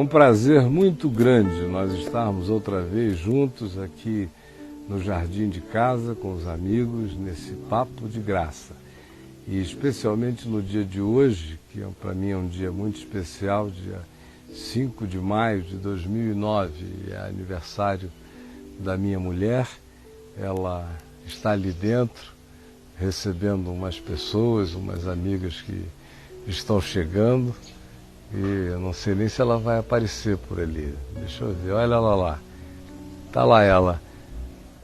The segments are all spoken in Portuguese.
um prazer muito grande nós estarmos outra vez juntos aqui no jardim de casa com os amigos nesse papo de graça. E especialmente no dia de hoje, que para mim é um dia muito especial, dia 5 de maio de 2009, é aniversário da minha mulher. Ela está ali dentro recebendo umas pessoas, umas amigas que estão chegando. E eu não sei nem se ela vai aparecer por ali. Deixa eu ver, olha ela lá. Tá lá ela.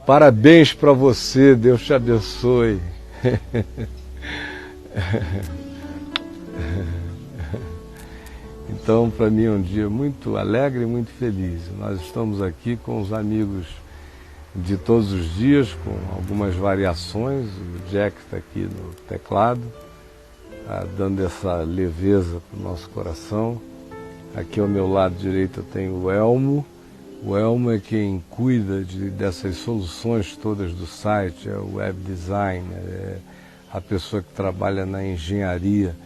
Parabéns para você, Deus te abençoe. Então, para mim é um dia muito alegre e muito feliz. Nós estamos aqui com os amigos de todos os dias, com algumas variações. O Jack está aqui no teclado, dando essa leveza para o nosso coração. Aqui ao meu lado direito eu tenho o Elmo. O Elmo é quem cuida dessas soluções todas do site, é o web designer, é a pessoa que trabalha na engenharia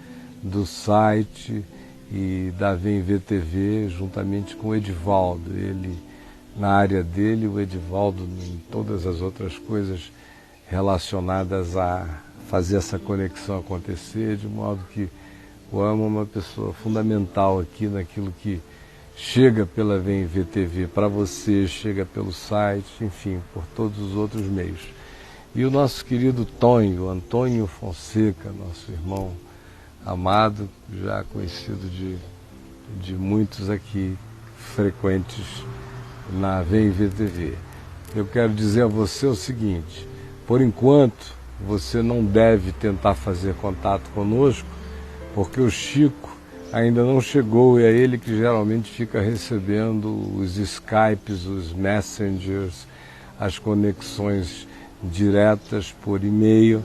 do site e da VMVTV, juntamente com o Edivaldo. Ele, na área dele, o Edivaldo em todas as outras coisas relacionadas a fazer essa conexão acontecer, de modo que o Elmo é uma pessoa fundamental aqui naquilo que chega pela VMVTV para você, chega pelo site, enfim, por todos os outros meios. E o nosso querido Tonho, Antônio Fonseca, nosso irmão amado, já conhecido de muitos aqui frequentes na VMVTV. Eu quero dizer a você o seguinte: por enquanto você não deve tentar fazer contato conosco, porque o Chico ainda não chegou e é ele que geralmente fica recebendo os Skypes, os Messengers, as conexões diretas por e-mail.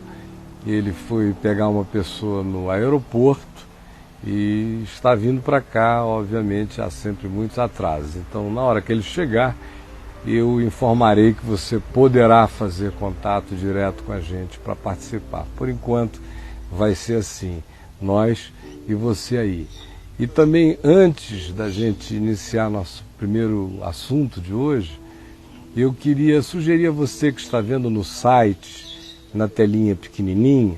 Ele foi pegar uma pessoa no aeroporto e está vindo para cá, obviamente há sempre muitos atrasos. Então, na hora que ele chegar, eu informarei que você poderá fazer contato direto com a gente para participar. Por enquanto vai ser assim, nós e você aí. E também, antes da gente iniciar nosso primeiro assunto de hoje, eu queria sugerir a você que está vendo no site, na telinha pequenininha,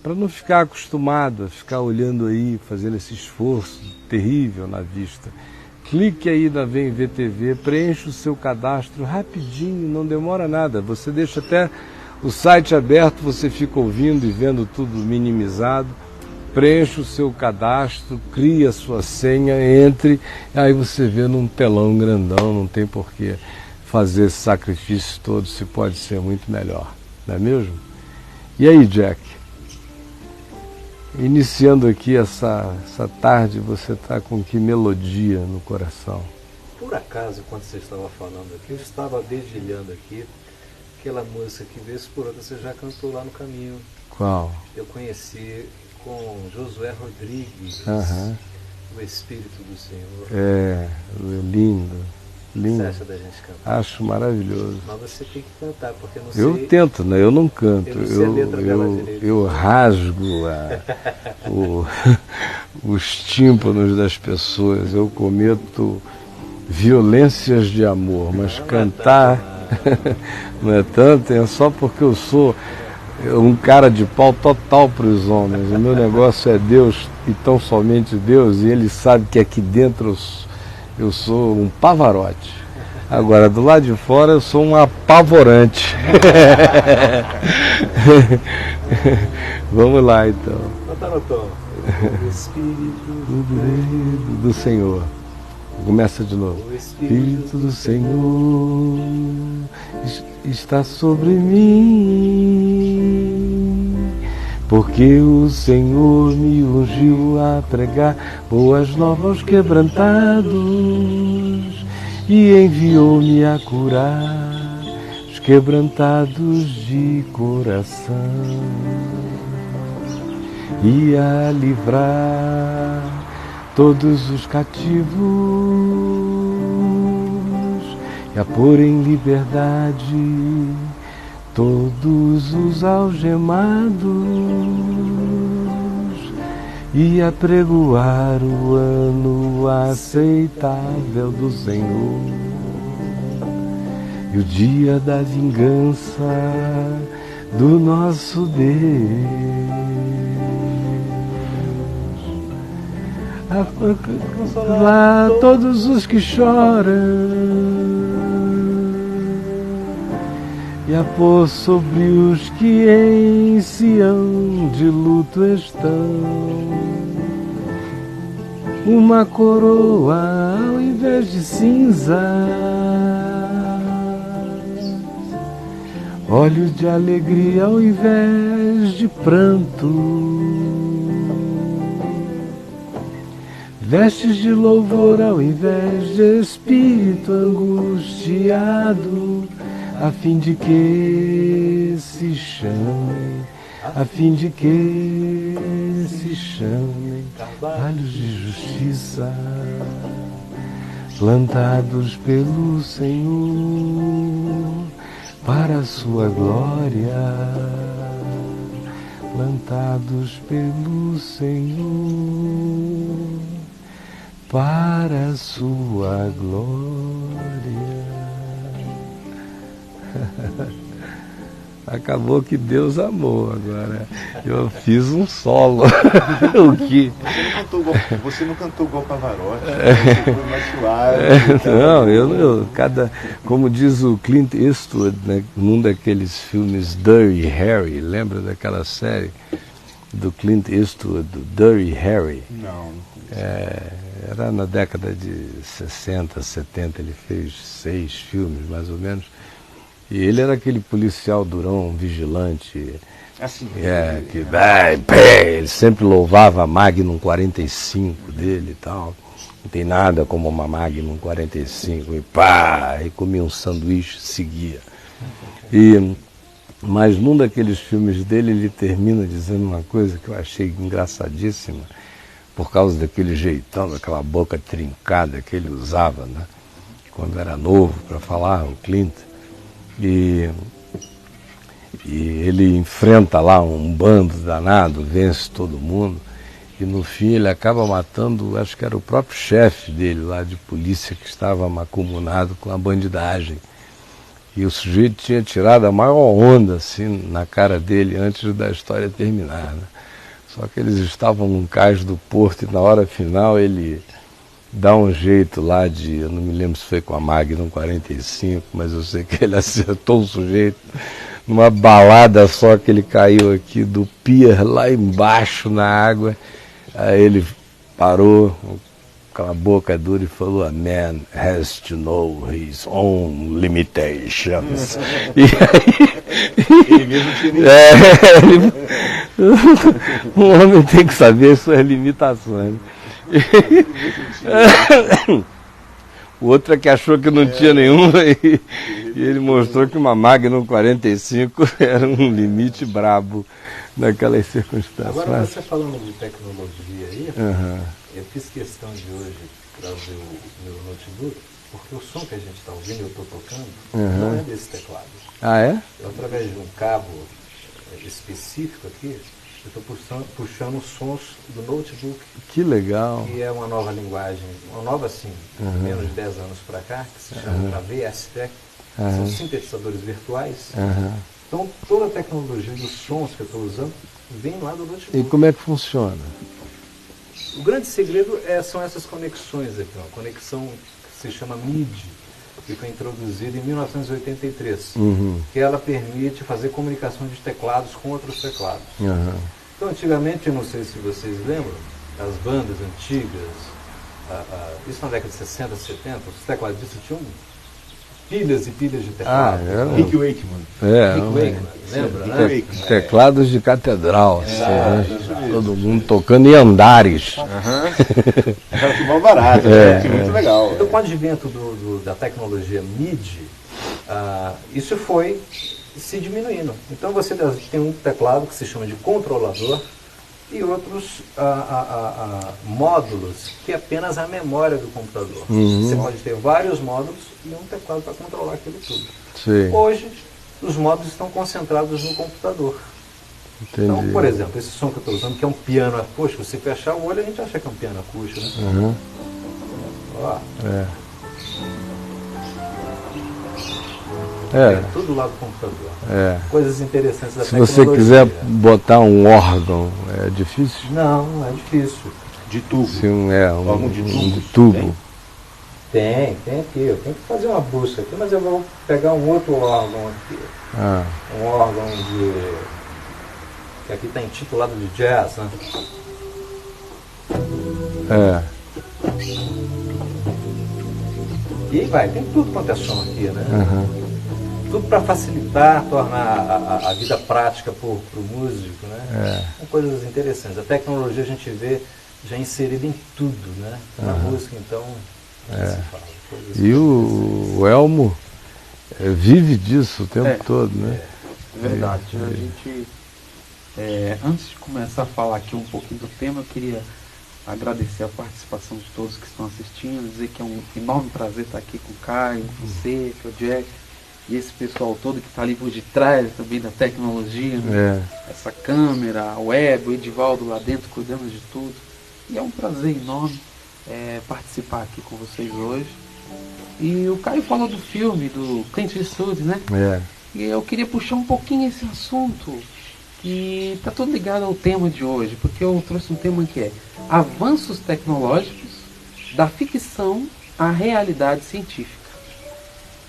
para não ficar acostumado a ficar olhando aí, fazendo esse esforço terrível na vista. Clique aí na VMVTV, preencha o seu cadastro rapidinho, não demora nada. Você deixa até o site aberto, você fica ouvindo e vendo tudo minimizado. Preencha o seu cadastro, cria a sua senha, entre, aí você vê num telão grandão, não tem por que fazer esse sacrifício todo, se pode ser muito melhor, não é mesmo? E aí, Jack? Iniciando aqui essa tarde, você está com que melodia no coração? Por acaso, quando você estava falando aqui, eu estava dedilhando aqui aquela música que, vez por outra, você já cantou lá no caminho. Qual? Eu conheci com Josué Rodrigues, O Espírito do Senhor. É, lindo, lindo. O que você acha da gente cantar? Acho maravilhoso. Mas você tem que cantar, porque eu não sei... Eu tento, né? Eu não canto. Eu não sei a letra dela direito. Eu rasgo os tímpanos das pessoas. Eu cometo violências de amor, mas cantar não é tanto, é só porque eu sou um cara de pau total para os homens. O meu negócio é Deus e tão somente Deus, e Ele sabe que aqui dentro eu sou um pavarote. Agora, do lado de fora eu sou um apavorante. Vamos lá então. Canta no tom. O Espírito do Senhor. Começa de novo. O Espírito do Senhor está sobre mim, porque o Senhor me ungiu a pregar boas novas aos quebrantados e enviou-me a curar os quebrantados de coração e a livrar todos os cativos e a pôr em liberdade todos os algemados e apregoar o ano aceitável do Senhor e o dia da vingança do nosso Deus. Consolar todos os que choram e a pôr sobre os que em Sião de luto estão uma coroa ao invés de cinza, olhos de alegria ao invés de pranto, vestes de louvor ao invés de espírito angustiado, a fim de que se chamem, a fim de que se chamem carvalhos de justiça, plantados pelo Senhor para a sua glória, plantados pelo Senhor para a sua glória. Acabou que Deus amou agora. Eu fiz um solo. O que? Você não cantou igual Pavarotti, você foi mais suave. Não, como diz o Clint Eastwood, né, num daqueles filmes Dirty Harry, lembra daquela série do Clint Eastwood, do Dirty Harry? Não. Era na década de 60, 70, ele fez 6 filmes, mais ou menos. E ele era aquele policial durão, vigilante, assim, ele sempre louvava a Magnum 45 dele e tal. Não tem nada como uma Magnum 45, e comia um sanduíche e seguia. Mas num daqueles filmes dele, ele termina dizendo uma coisa que eu achei engraçadíssima, por causa daquele jeitão, daquela boca trincada que ele usava, né, quando era novo, para falar, o Clint. E ele enfrenta lá um bando danado, vence todo mundo, e no fim ele acaba matando, acho que era o próprio chefe dele lá de polícia, que estava macumunado com a bandidagem. E o sujeito tinha tirado a maior onda assim na cara dele antes da história terminar, né? Só que eles estavam num cais do porto e na hora final ele dá um jeito lá de, eu não me lembro se foi com a Magnum 45, mas eu sei que ele acertou o sujeito numa balada só, que ele caiu aqui do pier lá embaixo na água. Aí ele parou com a boca dura e falou: "A man has to know his own limitations." E aí, ele mesmo tinha um homem tem que saber suas limitações. O outro é que achou que não tinha nenhuma, e ele mostrou que uma Magnum 45 era um limite brabo naquelas circunstâncias. Agora, você falando de tecnologia aí, eu fiz questão de hoje trazer o meu notebook, porque o som que a gente está ouvindo, eu estou tocando, não é desse teclado. Ah, é? Eu, através de um cabo específico aqui, eu estou puxando os sons do notebook. Que legal. Que é uma nova linguagem, uma nova assim, menos de 10 anos para cá, que se chama VST, são sintetizadores virtuais. Então toda a tecnologia dos sons que eu estou usando vem lá do notebook. E como é que funciona? O grande segredo são essas conexões aqui, uma conexão que se chama MIDI, que foi introduzida em 1983, que ela permite fazer comunicação de teclados com outros teclados. Então, antigamente, eu não sei se vocês lembram, as bandas antigas, isso na década de 60, 70, os tecladistas tinham pilhas e pilhas de teclado. Rick Wakeman. Rick Wakeman, lembra, né? Teclados de catedral, assim, né? Todo mundo tocando em andares. Era que mal barato, muito legal. Então, com o advento da tecnologia MIDI, isso foi se diminuindo. Então, você tem um teclado que se chama de controlador e outros módulos, que é apenas a memória do computador. Você pode ter vários módulos e um teclado para controlar aquilo tudo. Sim. Hoje, os módulos estão concentrados no computador. Entendi. Então, por exemplo, esse som que eu estou usando, que é um piano acústico, se fechar o olho a gente acha que é um piano acústico, né? Uhum. Ó, É, tudo lá do computador. é. Coisas interessantes da Se tecnologia. você quiser botar um órgão, é difícil? Não é difícil. De tubo. Se um Órgão de de tubo. tubo. Tem aqui. Eu tenho que fazer uma busca aqui, mas eu vou pegar um outro órgão aqui. Ah, Um órgão que aqui está intitulado de jazz, né? é. E aí vai, tem tudo quanto é som aqui, né? Uhum. Tudo para facilitar, tornar a vida prática para o músico, né? São coisas interessantes. A tecnologia a gente vê já inserida em tudo, né? Na música, então, se fala. E o Elmo vive disso o tempo todo, né? É verdade. A gente, antes de começar a falar aqui um pouquinho do tema, eu queria agradecer a participação de todos que estão assistindo, dizer que é um enorme prazer estar aqui com o Caio, você, com o Jack, e esse pessoal todo que está ali por detrás também da tecnologia, né? Essa câmera, a web, o Edivaldo lá dentro cuidando de tudo. E é um prazer enorme participar aqui com vocês hoje. E o Caio falou do filme, do Clint Eastwood, né? E eu queria puxar um pouquinho esse assunto, que está tudo ligado ao tema de hoje, porque eu trouxe um tema que é avanços tecnológicos da ficção à realidade científica.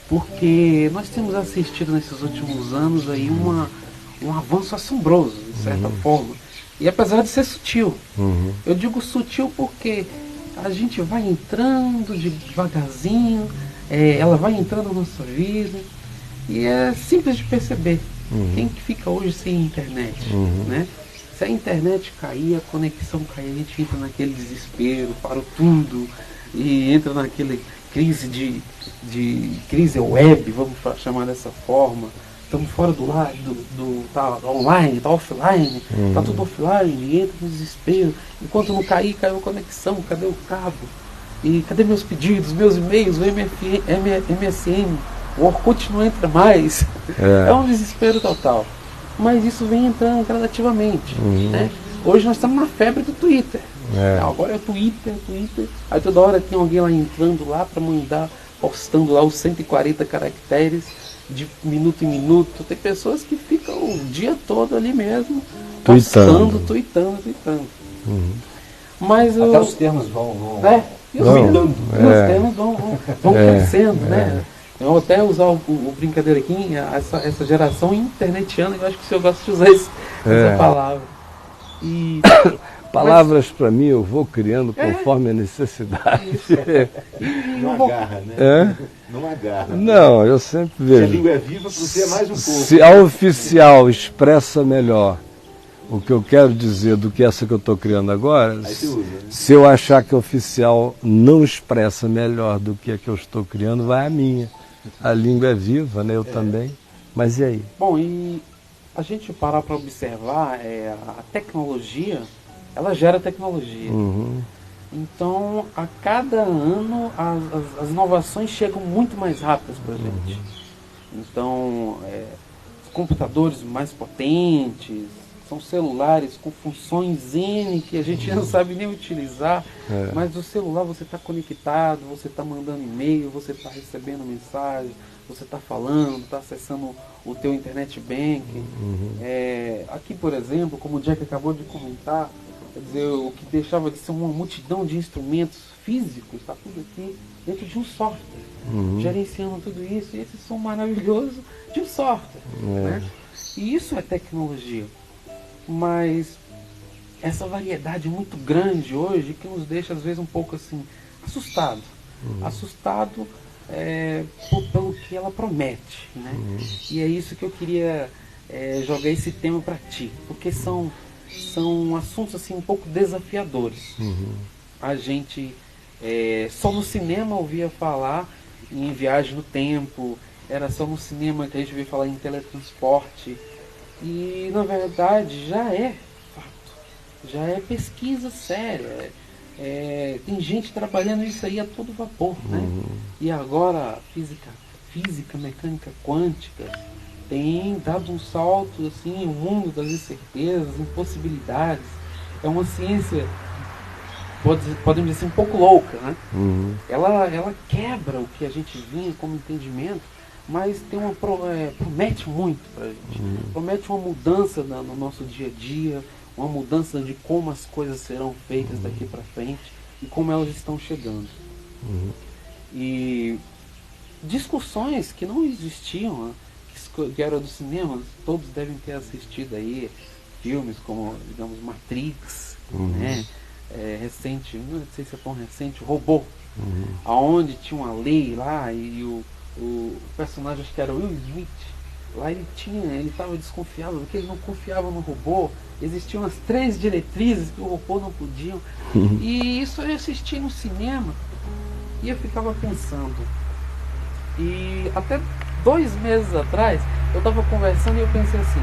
Porque nós temos assistido nesses últimos anos aí um avanço assombroso, de certa forma. E apesar de ser sutil. Eu digo sutil porque a gente vai entrando devagarzinho, ela vai entrando na nossa vida, e é simples de perceber. Quem que fica hoje sem internet? Né? Se a internet cair, a conexão cair, a gente entra naquele desespero, para tudo, e entra naquele crise crise web, vamos chamar dessa forma. Estamos fora tá online, tá offline, tá tudo offline, e entra no desespero. Enquanto não cair, caiu a conexão, cadê o cabo? E cadê meus pedidos, meus e-mails, o MSN, o Orkut não entra mais. É um desespero total. Mas isso vem entrando gradativamente. Né? Hoje nós estamos na febre do Twitter. Agora é Twitter. Aí toda hora tem alguém lá entrando lá para mandar, postando lá os 140 caracteres de minuto em minuto. Tem pessoas que ficam o dia todo ali mesmo, postando, tweetando. Mas até os termos vão os termos vão crescendo, né? Eu vou até usar o brincadeira aqui, essa geração internetiana, eu acho que o senhor gosta de usar essa palavra. E palavras para mim eu vou criando conforme a necessidade. Não agarra, né? Não agarra. Não, eu sempre vejo. Se a língua é viva, você é mais um pouco. Se a oficial expressa melhor o que eu quero dizer do que essa que eu estou criando agora, se eu achar que a oficial não expressa melhor do que a que eu estou criando, vai a minha. A língua é viva, né? Eu também. Mas e aí? Bom, e a gente parar para observar, a tecnologia, ela gera tecnologia. Então, a cada ano, as inovações chegam muito mais rápidas para a gente. Então, computadores mais potentes, são celulares com funções N que a gente não sabe nem utilizar, mas do celular você está conectado, você está mandando e-mail, você está recebendo mensagem, você está falando, está acessando o teu internet banking. Aqui, por exemplo, como o Jack acabou de comentar, quer dizer, o que deixava de ser uma multidão de instrumentos físicos, está tudo aqui dentro de um software, gerenciando tudo isso, e esse som maravilhoso de um software. Né? E isso é tecnologia. Mas essa variedade muito grande hoje que nos deixa às vezes um pouco assim assustado. Assustado pelo que ela promete, né? E é isso que eu queria jogar esse tema para ti, porque são assuntos assim um pouco desafiadores. A gente só no cinema ouvia falar em viagem no tempo, era só no cinema que a gente ouvia falar em teletransporte. E na verdade já é fato, já é pesquisa séria, tem gente trabalhando isso aí a todo vapor, né? E agora física, mecânica quântica, tem dado um salto assim, o mundo das incertezas, impossibilidades. É uma ciência, podemos dizer assim, um pouco louca, né? Ela quebra o que a gente vinha como entendimento, mas tem promete muito para a gente. Promete uma mudança no nosso dia a dia, uma mudança de como as coisas serão feitas daqui para frente e como elas estão chegando. E discussões que não existiam, né? Que era do cinema, todos devem ter assistido aí filmes como, digamos, Matrix, né? Recente, não sei se é tão recente, Robô, aonde tinha uma lei lá e o personagem, acho que era Will Smith, lá ele estava desconfiado, porque ele não confiava no robô. Existiam as 3 diretrizes que o robô não podia. E isso eu assisti no cinema e eu ficava pensando. E até 2 meses atrás eu estava conversando e eu pensei assim,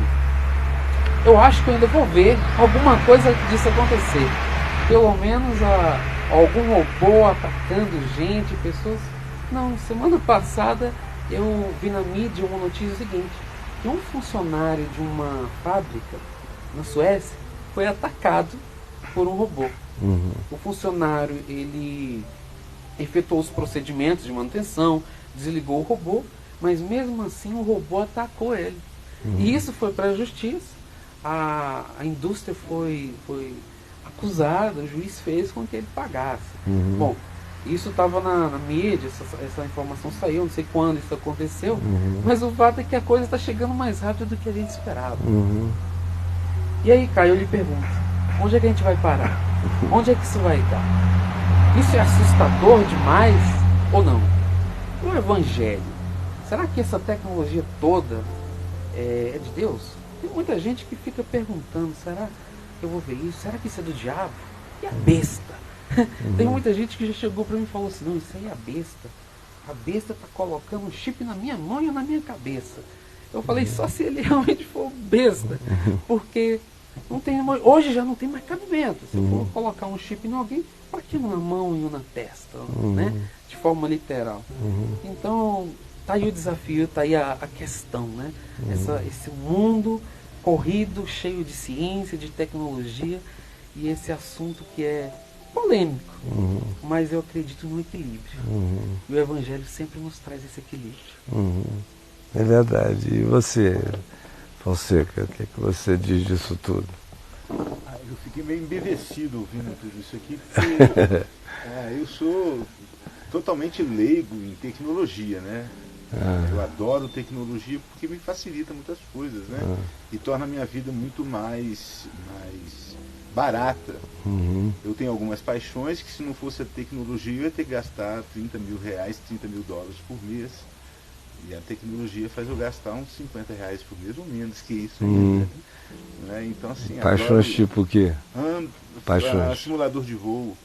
eu acho que eu ainda vou ver alguma coisa disso acontecer. Pelo menos algum robô atacando gente, pessoas. Não, semana passada eu vi na mídia uma notícia seguinte, que um funcionário de uma fábrica na Suécia foi atacado por um robô. O funcionário, ele efetuou os procedimentos de manutenção, desligou o robô, mas mesmo assim o robô atacou ele. E isso foi para a justiça, a indústria foi acusada, o juiz fez com que ele pagasse. Bom, isso estava na mídia, essa informação saiu, não sei quando isso aconteceu, mas o fato é que a coisa está chegando mais rápido do que a gente esperava. E aí, Caio, eu lhe pergunto, onde é que a gente vai parar? Onde é que isso vai dar? Isso é assustador demais ou não? O Evangelho, será que essa tecnologia toda é de Deus? Tem muita gente que fica perguntando, será que eu vou ver isso? Será que isso é do diabo? E a besta? Tem muita gente que já chegou para mim e falou assim, não, isso aí é a besta. A besta está colocando um chip na minha mão e na minha cabeça. Eu falei, só se ele realmente for besta. Porque não tem, hoje já não tem mais cabimento. Se eu for colocar um chip em alguém, para que um na mão e um na testa? Né? De forma literal. Então, tá aí o desafio, tá aí a questão, né? Esse mundo corrido, cheio de ciência, de tecnologia, e esse assunto que é polêmico, mas eu acredito no equilíbrio. E o Evangelho sempre nos traz esse equilíbrio. É verdade. E você, Fonseca, o que é que você diz disso tudo? Eu fiquei meio embevecido ouvindo tudo isso aqui, porque eu sou totalmente leigo em tecnologia, né? Eu adoro tecnologia porque me facilita muitas coisas, né? E torna a minha vida muito mais barata. Eu tenho algumas paixões que, se não fosse a tecnologia, eu ia ter que gastar 30 mil reais, 30 mil dólares por mês. E a tecnologia faz eu gastar uns 50 reais por mês, ou menos que isso ainda. Né? Então, assim, paixões tipo o quê? Paixões. Simulador de voo,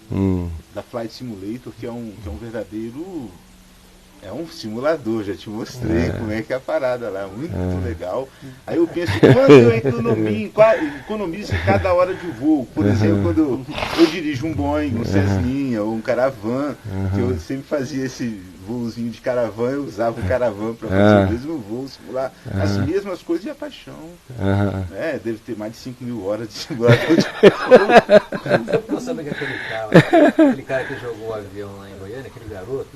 da Flight Simulator, que é um verdadeiro... É um simulador, já te mostrei como é que é a parada lá, muito legal. Aí eu penso, quanto eu economizo em cada hora de voo? Por exemplo, quando eu dirijo um Boeing, um Cessninha ou um Caravan, que eu sempre fazia esse voozinho de Caravan, eu usava o Caravan para fazer o mesmo voo, simular as mesmas coisas e a paixão. Deve ter mais de 5 mil horas de simulador de voo. Eu tô pensando que aquele cara que jogou o avião lá em Goiânia, aquele garoto,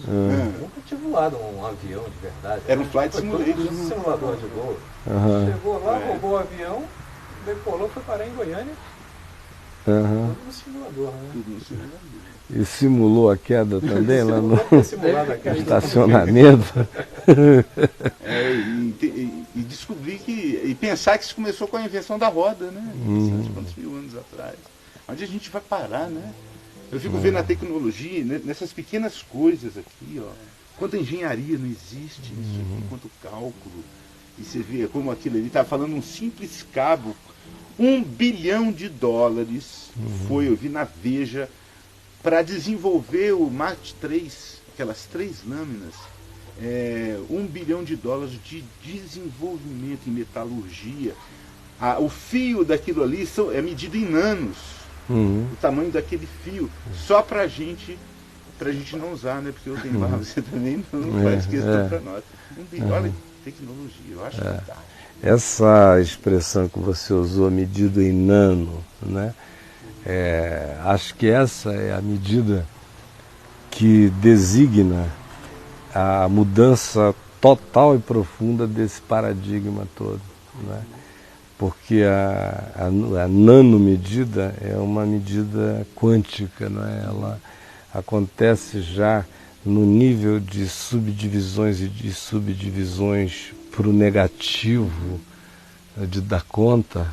nunca tinha voado um avião de verdade. Era um Flight Simulator. Um simulador de voo. Chegou lá, roubou o avião, decolou, foi parar em Goiânia. Tudo no simulador, né? Tudo no simulador. E simulou a queda também lá no estacionamento. E descobri e pensar que isso começou com a invenção da roda, né? Quantos mil anos atrás. Onde a gente vai parar, né? Eu fico vendo a tecnologia, nessas pequenas coisas aqui, ó. Quanta engenharia não existe nisso aqui, quanto cálculo. E você vê como aquilo ali está falando um simples cabo. $1 bilhão foi, eu vi na Veja, para desenvolver o Mach 3, aquelas 3 lâminas. $1 bilhão de desenvolvimento em metalurgia. O fio daquilo ali é medido em nanos. O tamanho daquele fio. Só para a gente não usar, né? Porque eu tenho barra, você também não faz questão para nós. tecnologia. Eu acho fantástico. Essa expressão que você usou, medida em nano, né? Acho que essa é a medida que designa a mudança total e profunda desse paradigma todo, né? Porque a nanomedida é uma medida quântica, né? Ela acontece já no nível de subdivisões e de subdivisões para o negativo de dar conta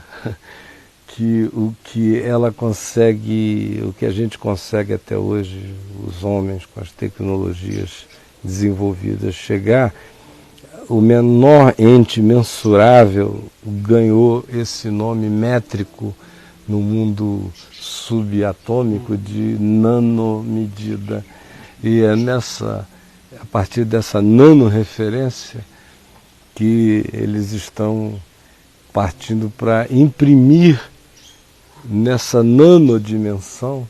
que o que ela consegue, o que a gente consegue até hoje, os homens com as tecnologias desenvolvidas, chegar, o menor ente mensurável ganhou esse nome métrico no mundo subatômico de nanomedida. E é a partir dessa nanoreferência que eles estão partindo para imprimir nessa nanodimensão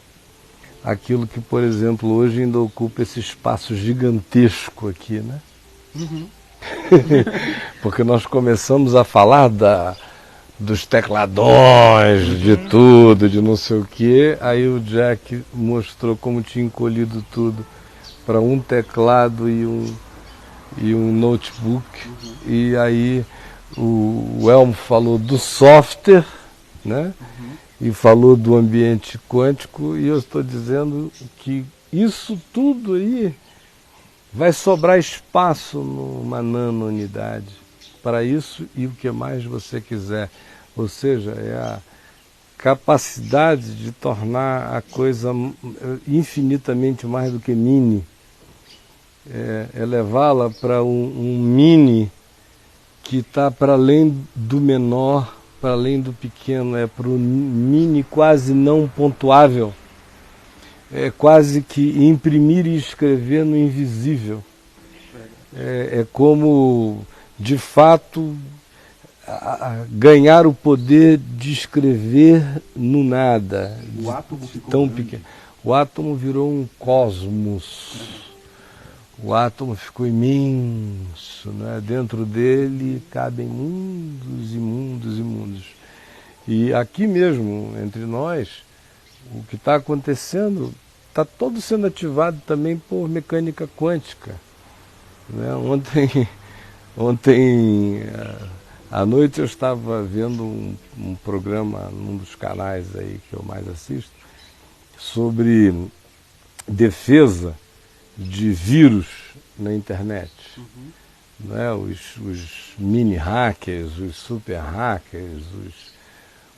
aquilo que, por exemplo, hoje ainda ocupa esse espaço gigantesco aqui, né? Porque nós começamos a falar dos tecladões, de tudo, de não sei o quê, aí o Jack mostrou como tinha encolhido tudo para um teclado e um notebook, e aí o Elmo falou do software, né? E falou do ambiente quântico, e eu estou dizendo que isso tudo aí vai sobrar espaço numa nano-unidade para isso e o que mais você quiser. Ou seja, é a capacidade de tornar a coisa infinitamente mais do que mini, é levá-la para um mini que está para além do menor, para além do pequeno, é para o mini quase não pontuável. É quase que imprimir e escrever no invisível. É como, de fato, ganhar o poder de escrever no nada. O átomo ficou tão grande. pequeno. O átomo virou um cosmos. O átomo ficou imenso, né? Dentro dele cabem mundos e mundos e mundos. E aqui mesmo, entre nós, o que está acontecendo está todo sendo ativado também por mecânica quântica, né? Ontem à noite eu estava vendo um programa num dos canais aí que eu mais assisto sobre defesa de vírus na internet. Né? Os mini hackers, os super hackers,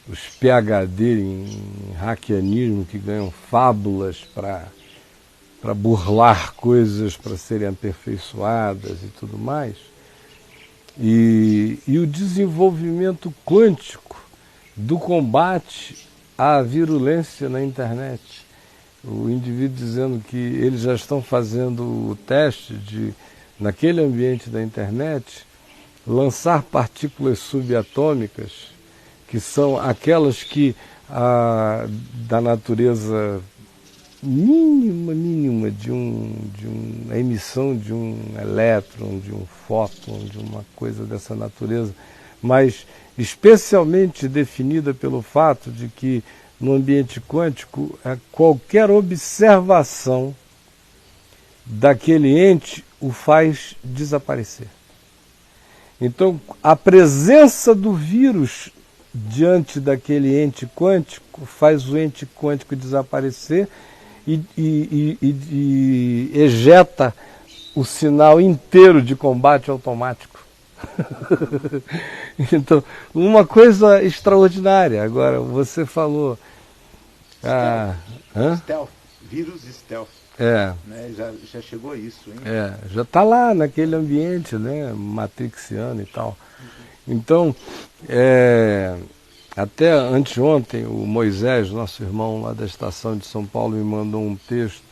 os PhD em hackeanismo que ganham fábulas para burlar coisas para serem aperfeiçoadas e tudo mais. E o desenvolvimento quântico do combate à virulência na internet. O indivíduo dizendo que eles já estão fazendo o teste de, naquele ambiente da internet, lançar partículas subatômicas, que são aquelas que da natureza mínima a emissão de um elétron, de um fóton, de uma coisa dessa natureza, mas especialmente definida pelo fato de que no ambiente quântico qualquer observação daquele ente o faz desaparecer. Então, a presença do vírus diante daquele ente quântico faz o ente quântico desaparecer e ejeta o sinal inteiro de combate automático. Então, uma coisa extraordinária. Agora, você falou... Stealth, vírus stealth. Né? Já chegou a isso, hein? Já está lá naquele ambiente, né, matrixiano e tal. Então, até anteontem, o Moisés, nosso irmão lá da estação de São Paulo, me mandou um texto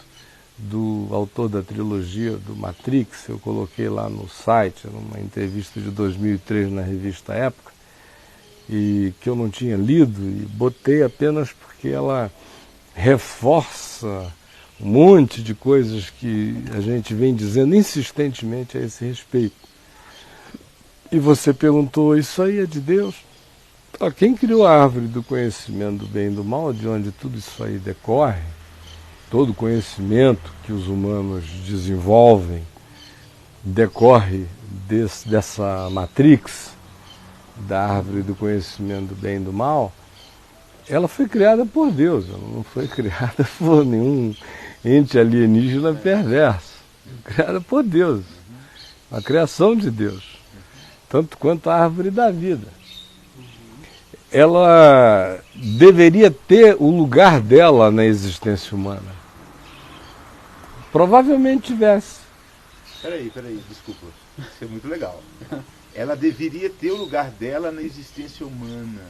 do autor da trilogia do Matrix. Eu coloquei lá no site, numa entrevista de 2003 na revista Época, e que eu não tinha lido, e botei apenas porque ela reforça um monte de coisas que a gente vem dizendo insistentemente a esse respeito. E você perguntou, isso aí é de Deus? Quem criou a árvore do conhecimento do bem e do mal, de onde tudo isso aí decorre, todo o conhecimento que os humanos desenvolvem, decorre dessa matrix da árvore do conhecimento do bem e do mal, ela foi criada por Deus, ela não foi criada por nenhum ente alienígena perverso, criada por Deus, a criação de Deus, tanto quanto a árvore da vida. Ela deveria ter o lugar dela na existência humana. Provavelmente tivesse. Peraí, desculpa. Isso é muito legal. Ela deveria ter o lugar dela na existência humana.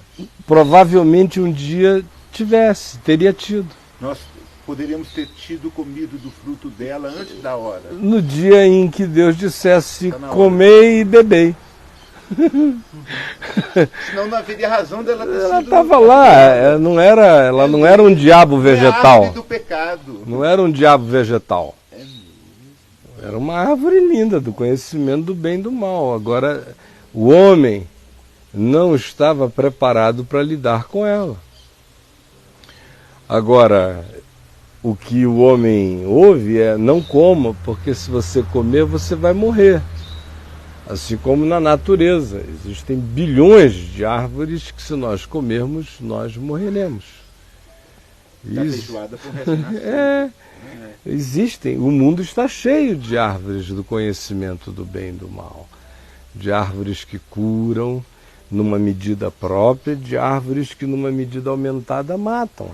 Provavelmente um dia tivesse, teria tido. Nós poderíamos ter comido do fruto dela antes da hora. No dia em que Deus dissesse Tá comer e beber. Senão não haveria razão dela ter Ela sido... estava lá, ela não era um diabo É a vegetal. árvore do pecado. Não era um diabo vegetal. Era uma árvore linda do conhecimento do bem e do mal. Agora, o homem não estava preparado para lidar com ela. Agora, o que o homem ouve é não coma, porque se você comer você vai morrer. Assim como na natureza, existem bilhões de árvores que se nós comermos, nós morreremos. Da feijoada pro resto da nação. Existem, o mundo está cheio de árvores do conhecimento do bem e do mal. De árvores que curam numa medida própria, de árvores que numa medida aumentada matam.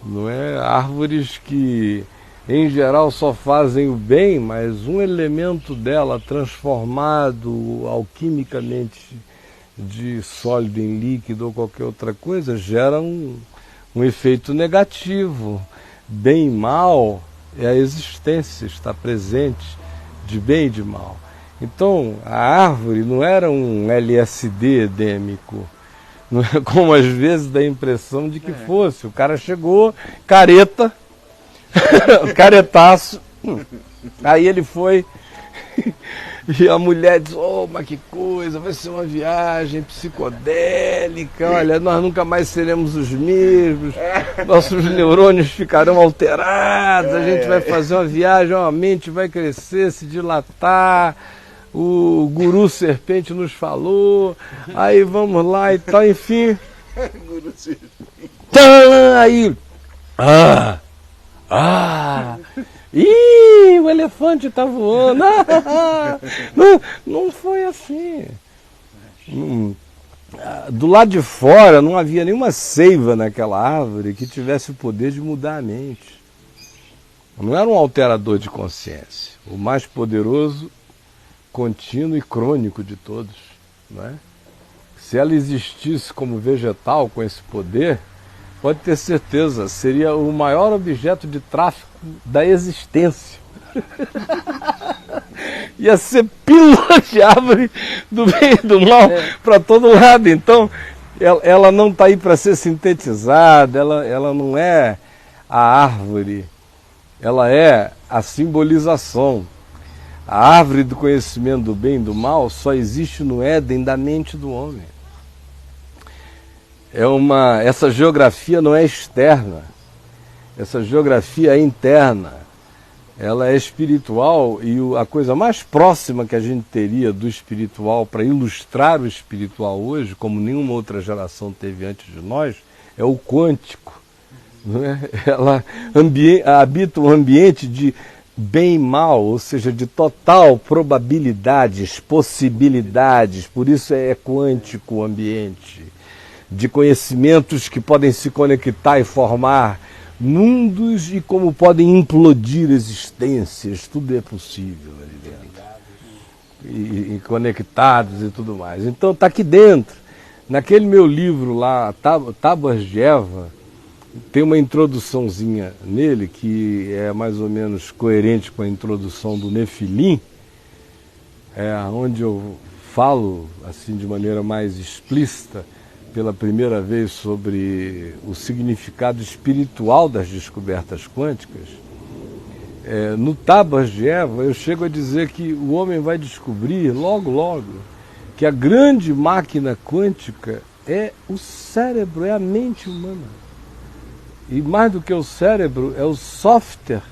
Não é? Árvores que em geral só fazem o bem, mas um elemento dela transformado alquimicamente de sólido em líquido ou qualquer outra coisa gera um efeito negativo. Bem e mal é a existência, está presente de bem e de mal. Então a árvore não era um LSD edêmico, não é como às vezes dá a impressão de que fosse. O cara chegou, careta, caretaço, aí ele foi e a mulher diz, oh, mas que coisa, vai ser uma viagem psicodélica, olha, nós nunca mais seremos os mesmos, nossos neurônios ficarão alterados, a gente vai fazer uma viagem, a mente vai crescer, se dilatar, o guru serpente nos falou, aí vamos lá e tal, enfim. Guru serpente. Aí, ih, o elefante está voando. Não foi assim. Do lado de fora não havia nenhuma seiva naquela árvore que tivesse o poder de mudar a mente. Não era um alterador de consciência. O mais poderoso, contínuo e crônico de todos. Não é? Se ela existisse como vegetal com esse poder, pode ter certeza, seria o maior objeto de tráfico da existência. Ia ser pílula de árvore do bem e do mal para todo lado. Então, ela não está aí para ser sintetizada, ela não é a árvore, ela é a simbolização. A árvore do conhecimento do bem e do mal só existe no Éden da mente do homem. Essa geografia não é externa, essa geografia é interna, ela é espiritual e a coisa mais próxima que a gente teria do espiritual para ilustrar o espiritual hoje, como nenhuma outra geração teve antes de nós, é o quântico. Não é? Ela habita um ambiente de bem e mal, ou seja, de total probabilidades, possibilidades, por isso é quântico o ambiente. De conhecimentos que podem se conectar e formar mundos e como podem implodir existências, tudo é possível ali dentro. E conectados e tudo mais. Então está aqui dentro. Naquele meu livro lá, Tábuas de Eva, tem uma introduçãozinha nele que é mais ou menos coerente com a introdução do Nefilim, onde eu falo assim de maneira mais explícita pela primeira vez sobre o significado espiritual das descobertas quânticas. No Tábuas de Eva eu chego a dizer que o homem vai descobrir logo, logo, que a grande máquina quântica é o cérebro, é a mente humana. E mais do que o cérebro, é o software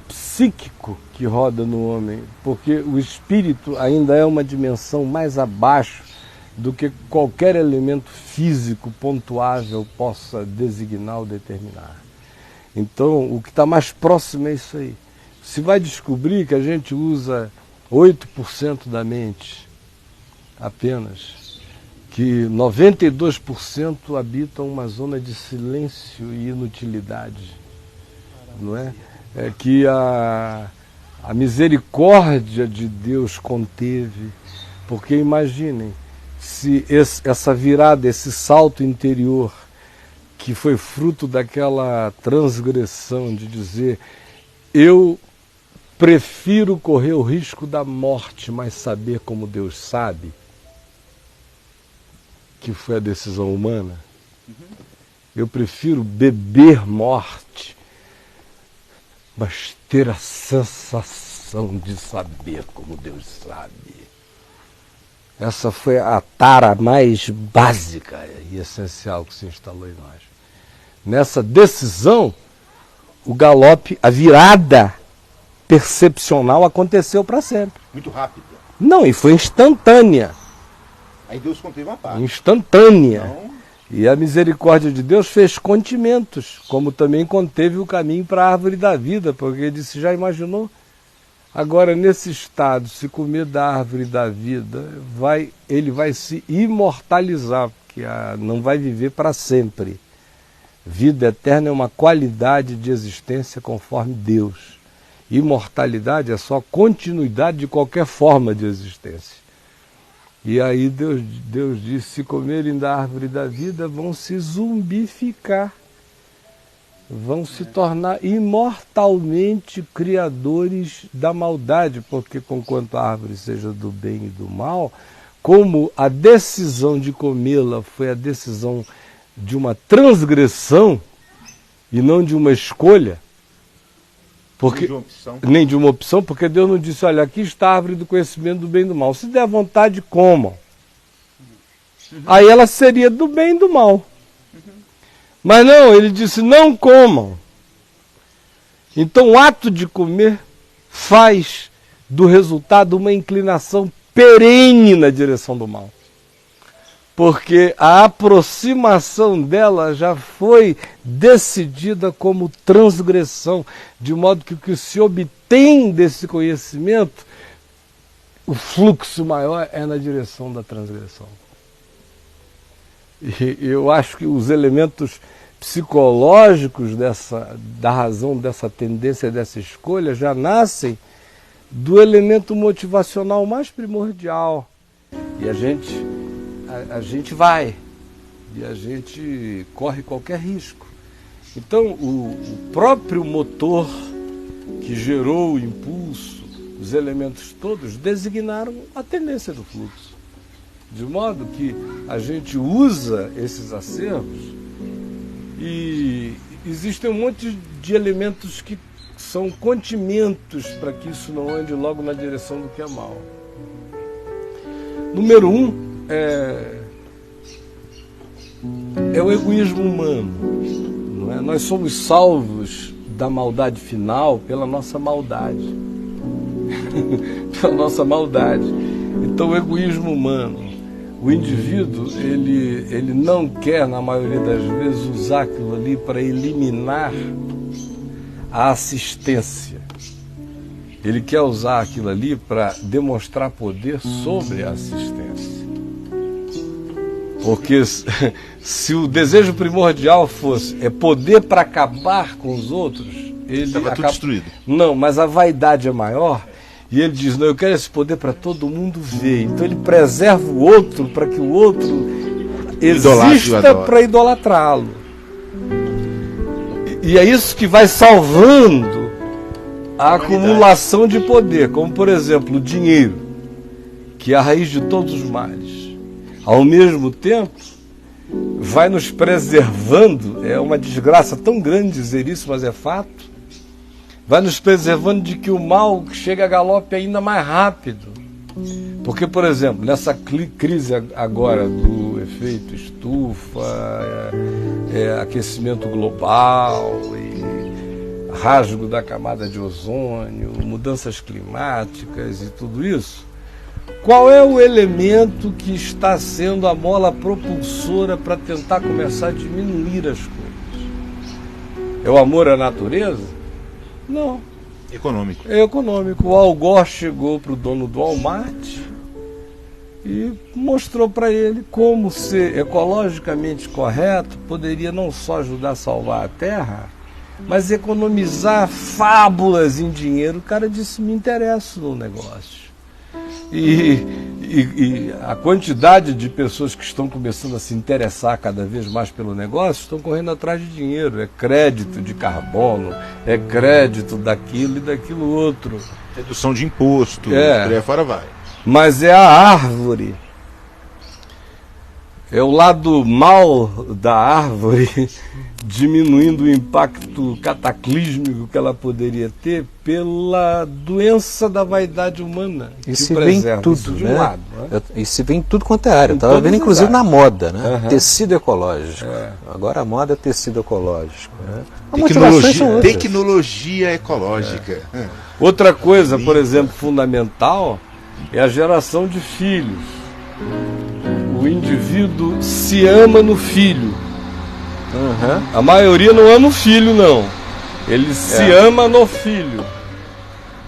psíquico que roda no homem, porque o espírito ainda é uma dimensão mais abaixo do que qualquer elemento físico pontuável possa designar ou determinar. Então, o que está mais próximo é isso aí. Se vai descobrir que a gente usa 8% da mente apenas, que 92% habitam uma zona de silêncio e inutilidade, não é? É que a misericórdia de Deus conteve, porque imaginem, se essa virada, esse salto interior, que foi fruto daquela transgressão de dizer, eu prefiro correr o risco da morte, mas saber como Deus sabe, que foi a decisão humana. Eu prefiro beber morte, mas ter a sensação de saber como Deus sabe. Essa foi a tara mais básica e essencial que se instalou em nós. Nessa decisão, o galope, a virada percepcional aconteceu para sempre. Muito rápido. Não, e foi instantânea. Aí Deus conteve uma parte. Instantânea. Então, E a misericórdia de Deus fez contimentos, como também conteve o caminho para a árvore da vida, porque ele disse, já imaginou? Agora, nesse estado, se comer da árvore da vida, ele vai se imortalizar, porque não vai viver para sempre. Vida eterna é uma qualidade de existência conforme Deus. Imortalidade é só continuidade de qualquer forma de existência. E aí Deus disse, se comerem da árvore da vida, vão se zumbificar. Vão se tornar imortalmente criadores da maldade, porque conquanto a árvore seja do bem e do mal, como a decisão de comê-la foi a decisão de uma transgressão e não de uma escolha, porque, nem de uma opção, porque Deus não disse, olha, aqui está a árvore do conhecimento do bem e do mal, se der vontade, comam. Aí ela seria do bem e do mal. Mas não, ele disse, não comam. Então o ato de comer faz do resultado uma inclinação perene na direção do mal. Porque a aproximação dela já foi decidida como transgressão, de modo que o que se obtém desse conhecimento, o fluxo maior é na direção da transgressão. E eu acho que os elementos psicológicos da razão dessa tendência, dessa escolha, já nascem do elemento motivacional mais primordial. E a gente vai, e a gente corre qualquer risco. Então, o próprio motor que gerou o impulso, os elementos todos, designaram a tendência do fluxo. De modo que a gente usa esses acervos e existem um monte de elementos que são contimentos para que isso não ande logo na direção do que é mal. Número 1 é o egoísmo humano. Não é? Nós somos salvos da maldade final pela nossa maldade. Pela nossa maldade. Então o egoísmo humano. O indivíduo, ele não quer, na maioria das vezes, usar aquilo ali para eliminar a assistência. Ele quer usar aquilo ali para demonstrar poder sobre a assistência. Porque se o desejo primordial fosse poder para acabar com os outros, ele estava tudo destruído. Não, mas a vaidade é maior. E ele diz, não, eu quero esse poder para todo mundo ver. Então ele preserva o outro para que o outro exista para idolatrá-lo. E é isso que vai salvando a acumulação de poder. Como, por exemplo, o dinheiro, que é a raiz de todos os males. Ao mesmo tempo, vai nos preservando, é uma desgraça tão grande dizer isso, mas é fato, vai nos preservando de que o mal chegue a galope ainda mais rápido. Porque, por exemplo, nessa crise agora do efeito estufa, aquecimento global, e rasgo da camada de ozônio, mudanças climáticas e tudo isso, qual é o elemento que está sendo a mola propulsora para tentar começar a diminuir as coisas? É o amor à natureza? Não. Econômico. É econômico. O Al Gore chegou para o dono do Walmart e mostrou para ele como ser ecologicamente correto poderia não só ajudar a salvar a terra, mas economizar fábulas em dinheiro. O cara disse: me interesso no negócio. E a quantidade de pessoas que estão começando a se interessar cada vez mais pelo negócio estão correndo atrás de dinheiro. É crédito de carbono, é crédito daquilo e daquilo outro. Redução de imposto, por aí fora vai. Mas é a árvore, é o lado mal da árvore diminuindo o impacto cataclísmico que ela poderia ter pela doença da vaidade humana. E se vem tudo, de né? lado, né? E se vem tudo quanto é área. Eu estava vendo inclusive na moda, né? Uhum. Tecido ecológico. Agora a moda é tecida ecológico. Né? Tecnologia ecológica. Outra coisa, por exemplo, fundamental é a geração de filhos. O indivíduo se ama no filho. A maioria não ama o filho, não. Ele se ama no filho.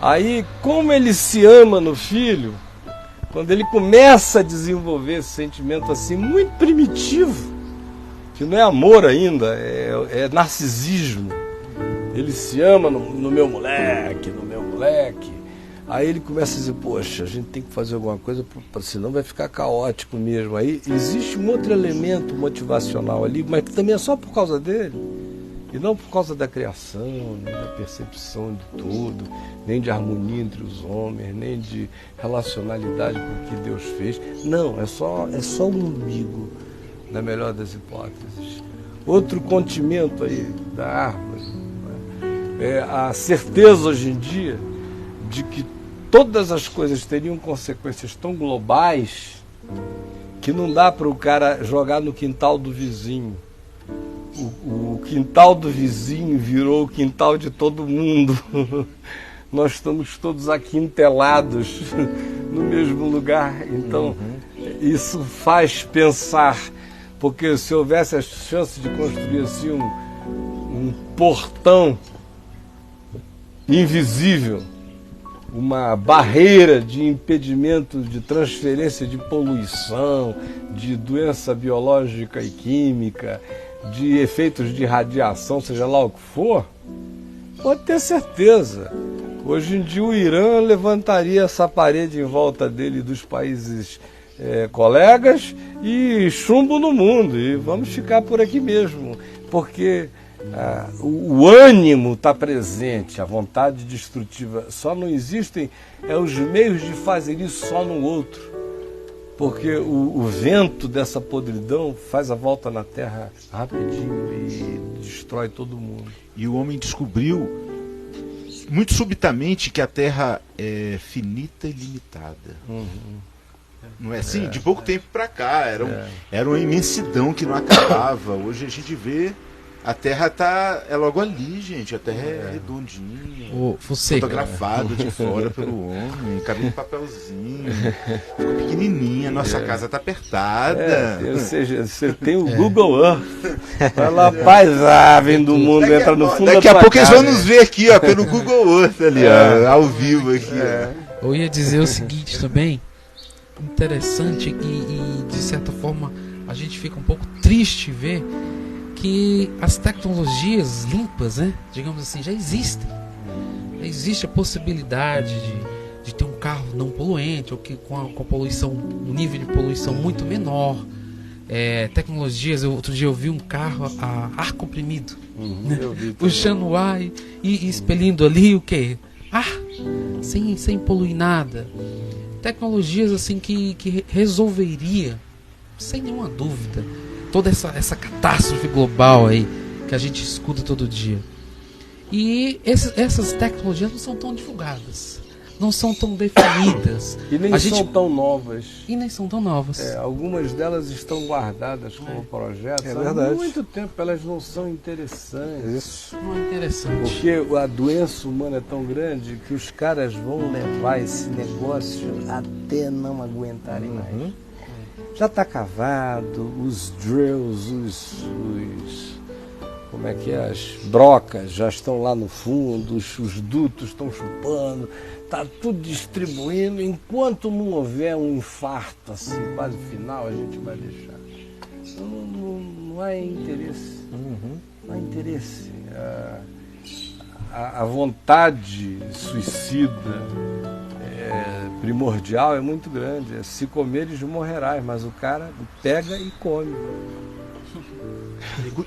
Aí, como ele se ama no filho, quando ele começa a desenvolver esse sentimento assim muito primitivo, que não é amor ainda, é narcisismo. Ele se ama no meu moleque, Aí ele começa a dizer: poxa, a gente tem que fazer alguma coisa, senão vai ficar caótico mesmo. Aí existe um outro elemento motivacional ali, mas também é só por causa dele. E não por causa da criação, nem da percepção de tudo, nem de harmonia entre os homens, nem de relacionalidade com o que Deus fez. Não, é só o umbigo, na melhor das hipóteses. Outro condimento aí da árvore, né? É a certeza hoje em dia de que todas as coisas teriam consequências tão globais que não dá para o cara jogar no quintal do vizinho. O quintal do vizinho virou o quintal de todo mundo. Nós estamos todos aquintelados no mesmo lugar. Então, isso faz pensar, porque se houvesse a chance de construir assim um portão invisível, uma barreira de impedimento de transferência de poluição, de doença biológica e química, de efeitos de radiação, seja lá o que for, pode ter certeza. Hoje em dia o Irã levantaria essa parede em volta dele e dos países colegas e chumbo no mundo, e vamos ficar por aqui mesmo, porque o ânimo está presente, a vontade destrutiva. Só não existem os meios de fazer isso só no outro, porque o vento dessa podridão faz a volta na Terra rapidinho e destrói todo mundo. E o homem descobriu muito subitamente que a Terra é finita e limitada. Não é assim? De pouco tempo para cá era uma imensidão que não acabava. Hoje a gente vê a Terra é logo ali, gente. A Terra é redondinha, fotografada de fora pelo homem, cabe no papelzinho, ficou pequenininha, nossa casa está apertada. Ou seja, você tem o Google Earth, vai lá, paisagem do mundo, entra no fundo da daqui a pouco eles vão nos ver aqui, pelo Google Earth ali, ao vivo aqui. Eu ia dizer o seguinte também, interessante e de certa forma a gente fica um pouco triste ver que as tecnologias limpas, né, digamos assim, já existem. Já existe a possibilidade de ter um carro não poluente, ou que com a poluição, um nível de poluição muito menor. Tecnologias, outro dia eu vi um carro a ar comprimido, né, puxando o ar e expelindo ali o que? Ar, sem poluir nada. Tecnologias assim que resolveria, sem nenhuma dúvida, toda essa catástrofe global aí que a gente escuta todo dia. E essas tecnologias não são tão divulgadas. não são tão definidas. E nem são tão novas. E nem são tão novas. Algumas delas estão guardadas como projetos há muito tempo, elas não são interessantes. Isso. Não é interessante. Porque a doença humana é tão grande que os caras vão levar esse negócio até não aguentarem mais. Já está cavado, os drills, como é que é? As brocas já estão lá no fundo, os dutos estão chupando, está tudo distribuindo. Enquanto não houver um infarto assim, quase final, a gente vai deixar. Não há interesse. Não há interesse. A vontade suicida primordial é muito grande. Se comeres, morrerás, mas o cara pega e come.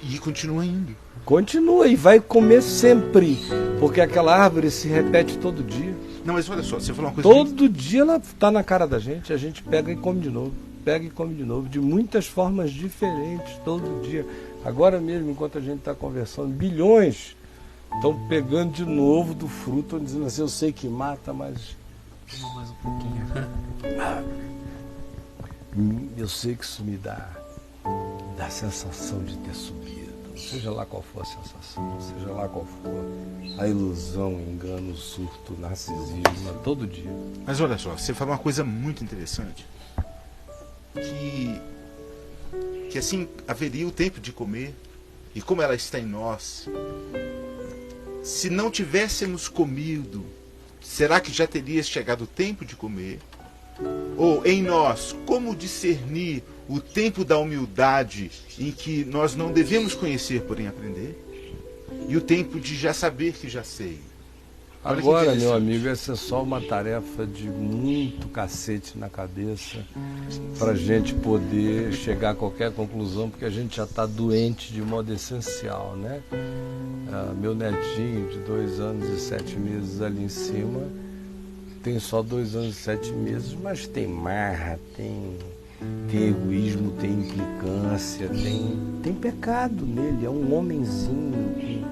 E continua indo. Continua e vai comer sempre, porque aquela árvore se repete todo dia. Não, mas olha só, você falou uma coisa... Todo dia ela está na cara da gente, a gente pega e come de novo. Pega e come de novo, de muitas formas diferentes, todo dia. Agora mesmo, enquanto a gente está conversando, bilhões estão pegando de novo do fruto, dizendo assim, eu sei que mata, mas... Mais um pouquinho. Eu sei que isso me dá sensação de ter subido, seja lá qual for a sensação, seja lá qual for a ilusão, o engano, o surto, o narcisismo, todo dia. Mas olha só, você falou uma coisa muito interessante, que assim haveria o tempo de comer, e como ela está em nós, se não tivéssemos comido, será que já teria chegado o tempo de comer? Ou em nós, como discernir o tempo da humildade em que nós não devemos conhecer, porém aprender? E o tempo de já saber que já sei? Olha agora, meu amigo, essa é só uma tarefa de muito cacete na cabeça para a gente poder chegar a qualquer conclusão, porque a gente já está doente de modo essencial, né? Meu netinho de 2 anos e 7 meses ali em cima tem só 2 anos e 7 meses, mas tem marra, tem egoísmo, tem implicância, tem pecado nele, é um homenzinho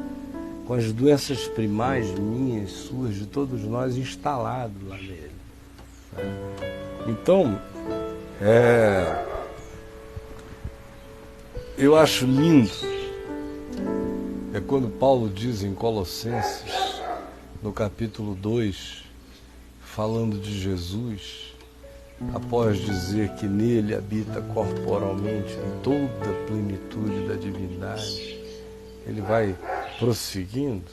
com as doenças primais minhas, suas, de todos nós, instalado lá nele. Então, eu acho lindo, é quando Paulo diz em Colossenses, no capítulo 2, falando de Jesus, após dizer que nele habita corporalmente toda a plenitude da divindade, ele vai prosseguindo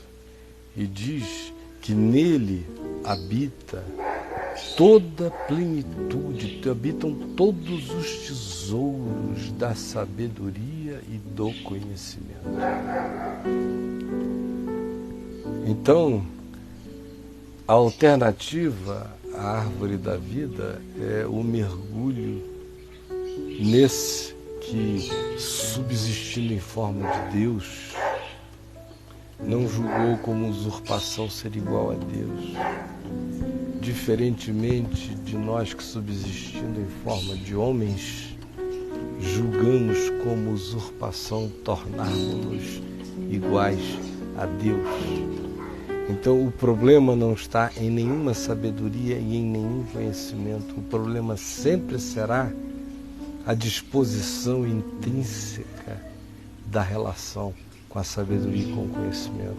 e diz que nele habita toda a plenitude, habitam todos os tesouros da sabedoria e do conhecimento. Então, a alternativa à árvore da vida é o mergulho nesse que, subsistindo em forma de Deus, não julgou como usurpação ser igual a Deus, diferentemente de nós que, subsistindo em forma de homens, julgamos como usurpação tornarmos-nos iguais a Deus. Então o problema não está em nenhuma sabedoria e em nenhum conhecimento. O problema sempre será a disposição intrínseca da relação com a sabedoria e com o conhecimento.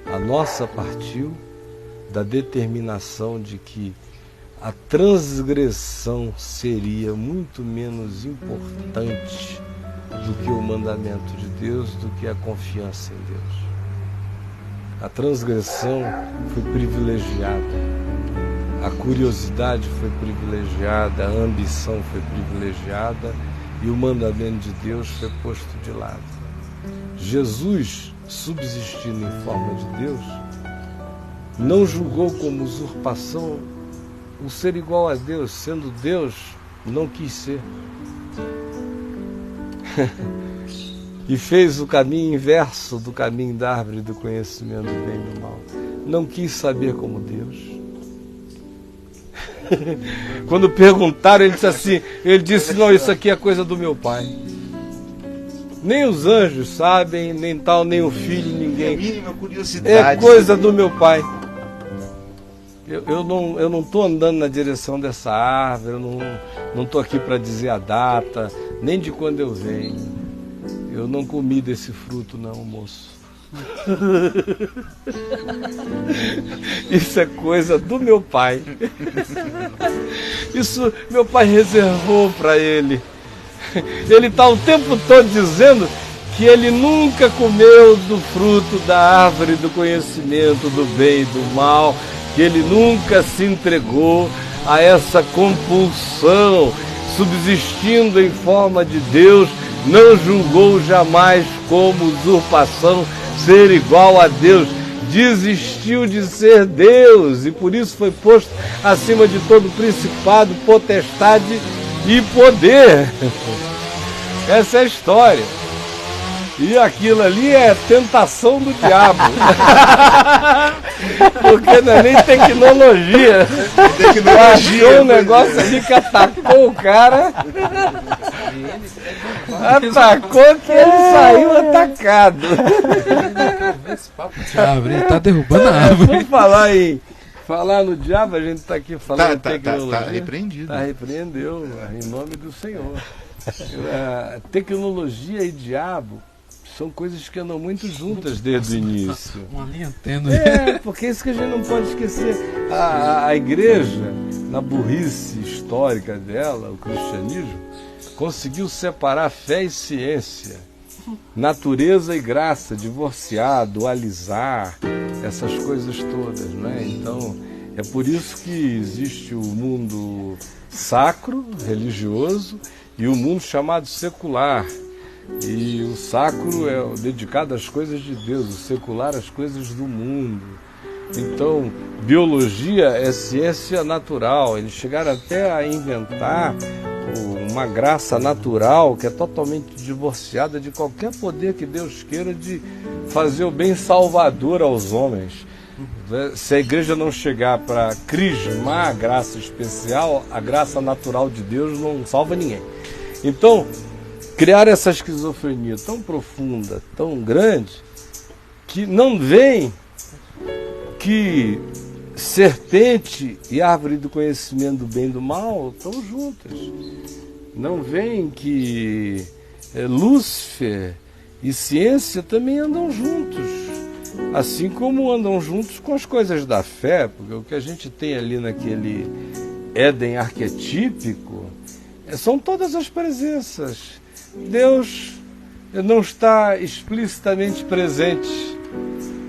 A nossa partiu da determinação de que a transgressão seria muito menos importante do que o mandamento de Deus, do que a confiança em Deus. A transgressão foi privilegiada, a curiosidade foi privilegiada, a ambição foi privilegiada e o mandamento de Deus foi posto de lado. Jesus, subsistindo em forma de Deus, não julgou como usurpação o ser igual a Deus, sendo Deus, não quis ser. E fez o caminho inverso do caminho da árvore do conhecimento do bem e do mal. Não quis saber como Deus. Quando perguntaram, ele disse, não, isso aqui é coisa do meu Pai. Nem os anjos sabem, nem tal, nem o filho, ninguém. É a mínima curiosidade. É coisa do meu Pai. Eu não estou andando na direção dessa árvore, eu não estou aqui para dizer a data, nem de quando eu venho. Eu não comi desse fruto não, moço. Isso é coisa do meu pai. Isso meu pai reservou para ele. Ele está o tempo todo dizendo que ele nunca comeu do fruto da árvore do conhecimento do bem e do mal, que ele nunca se entregou a essa compulsão, subsistindo em forma de Deus, não julgou jamais como usurpação ser igual a Deus, desistiu de ser Deus e por isso foi posto acima de todo principado, potestade e poder. Essa é a história. E aquilo ali é tentação do diabo. Porque não é nem tecnologia. Achou um negócio ali que atacou o cara. Atacou que ele saiu atacado. Esse papo diabo, ele tá derrubando a árvore. Vamos falar no diabo, a gente está aqui falando de tecnologia. Tá repreendido. Repreendeu, em nome do Senhor. Tecnologia e diabo são coisas que andam muito juntas desde o início. Uma linha tênue. Porque é isso que a gente não pode esquecer. A igreja, na burrice histórica dela, o cristianismo, conseguiu separar fé e ciência, natureza e graça, divorciar, dualizar, essas coisas todas, né? Então, é por isso que existe o mundo sacro, religioso, e o mundo chamado secular. E o sacro é dedicado às coisas de Deus, o secular às coisas do mundo. Então, biologia é ciência natural. Eles chegaram até a inventar uma graça natural que é totalmente divorciada de qualquer poder que Deus queira de fazer o bem salvador aos homens. Se a igreja não chegar para crismar a graça especial, a graça natural de Deus não salva ninguém. Então, criar essa esquizofrenia tão profunda, tão grande, que não vem que serpente e árvore do conhecimento do bem e do mal estão juntas. Não vem que Lúcifer e ciência também andam juntos. Assim como andam juntos com as coisas da fé, porque o que a gente tem ali naquele Éden arquetípico são todas as presenças. Deus não está explicitamente presente,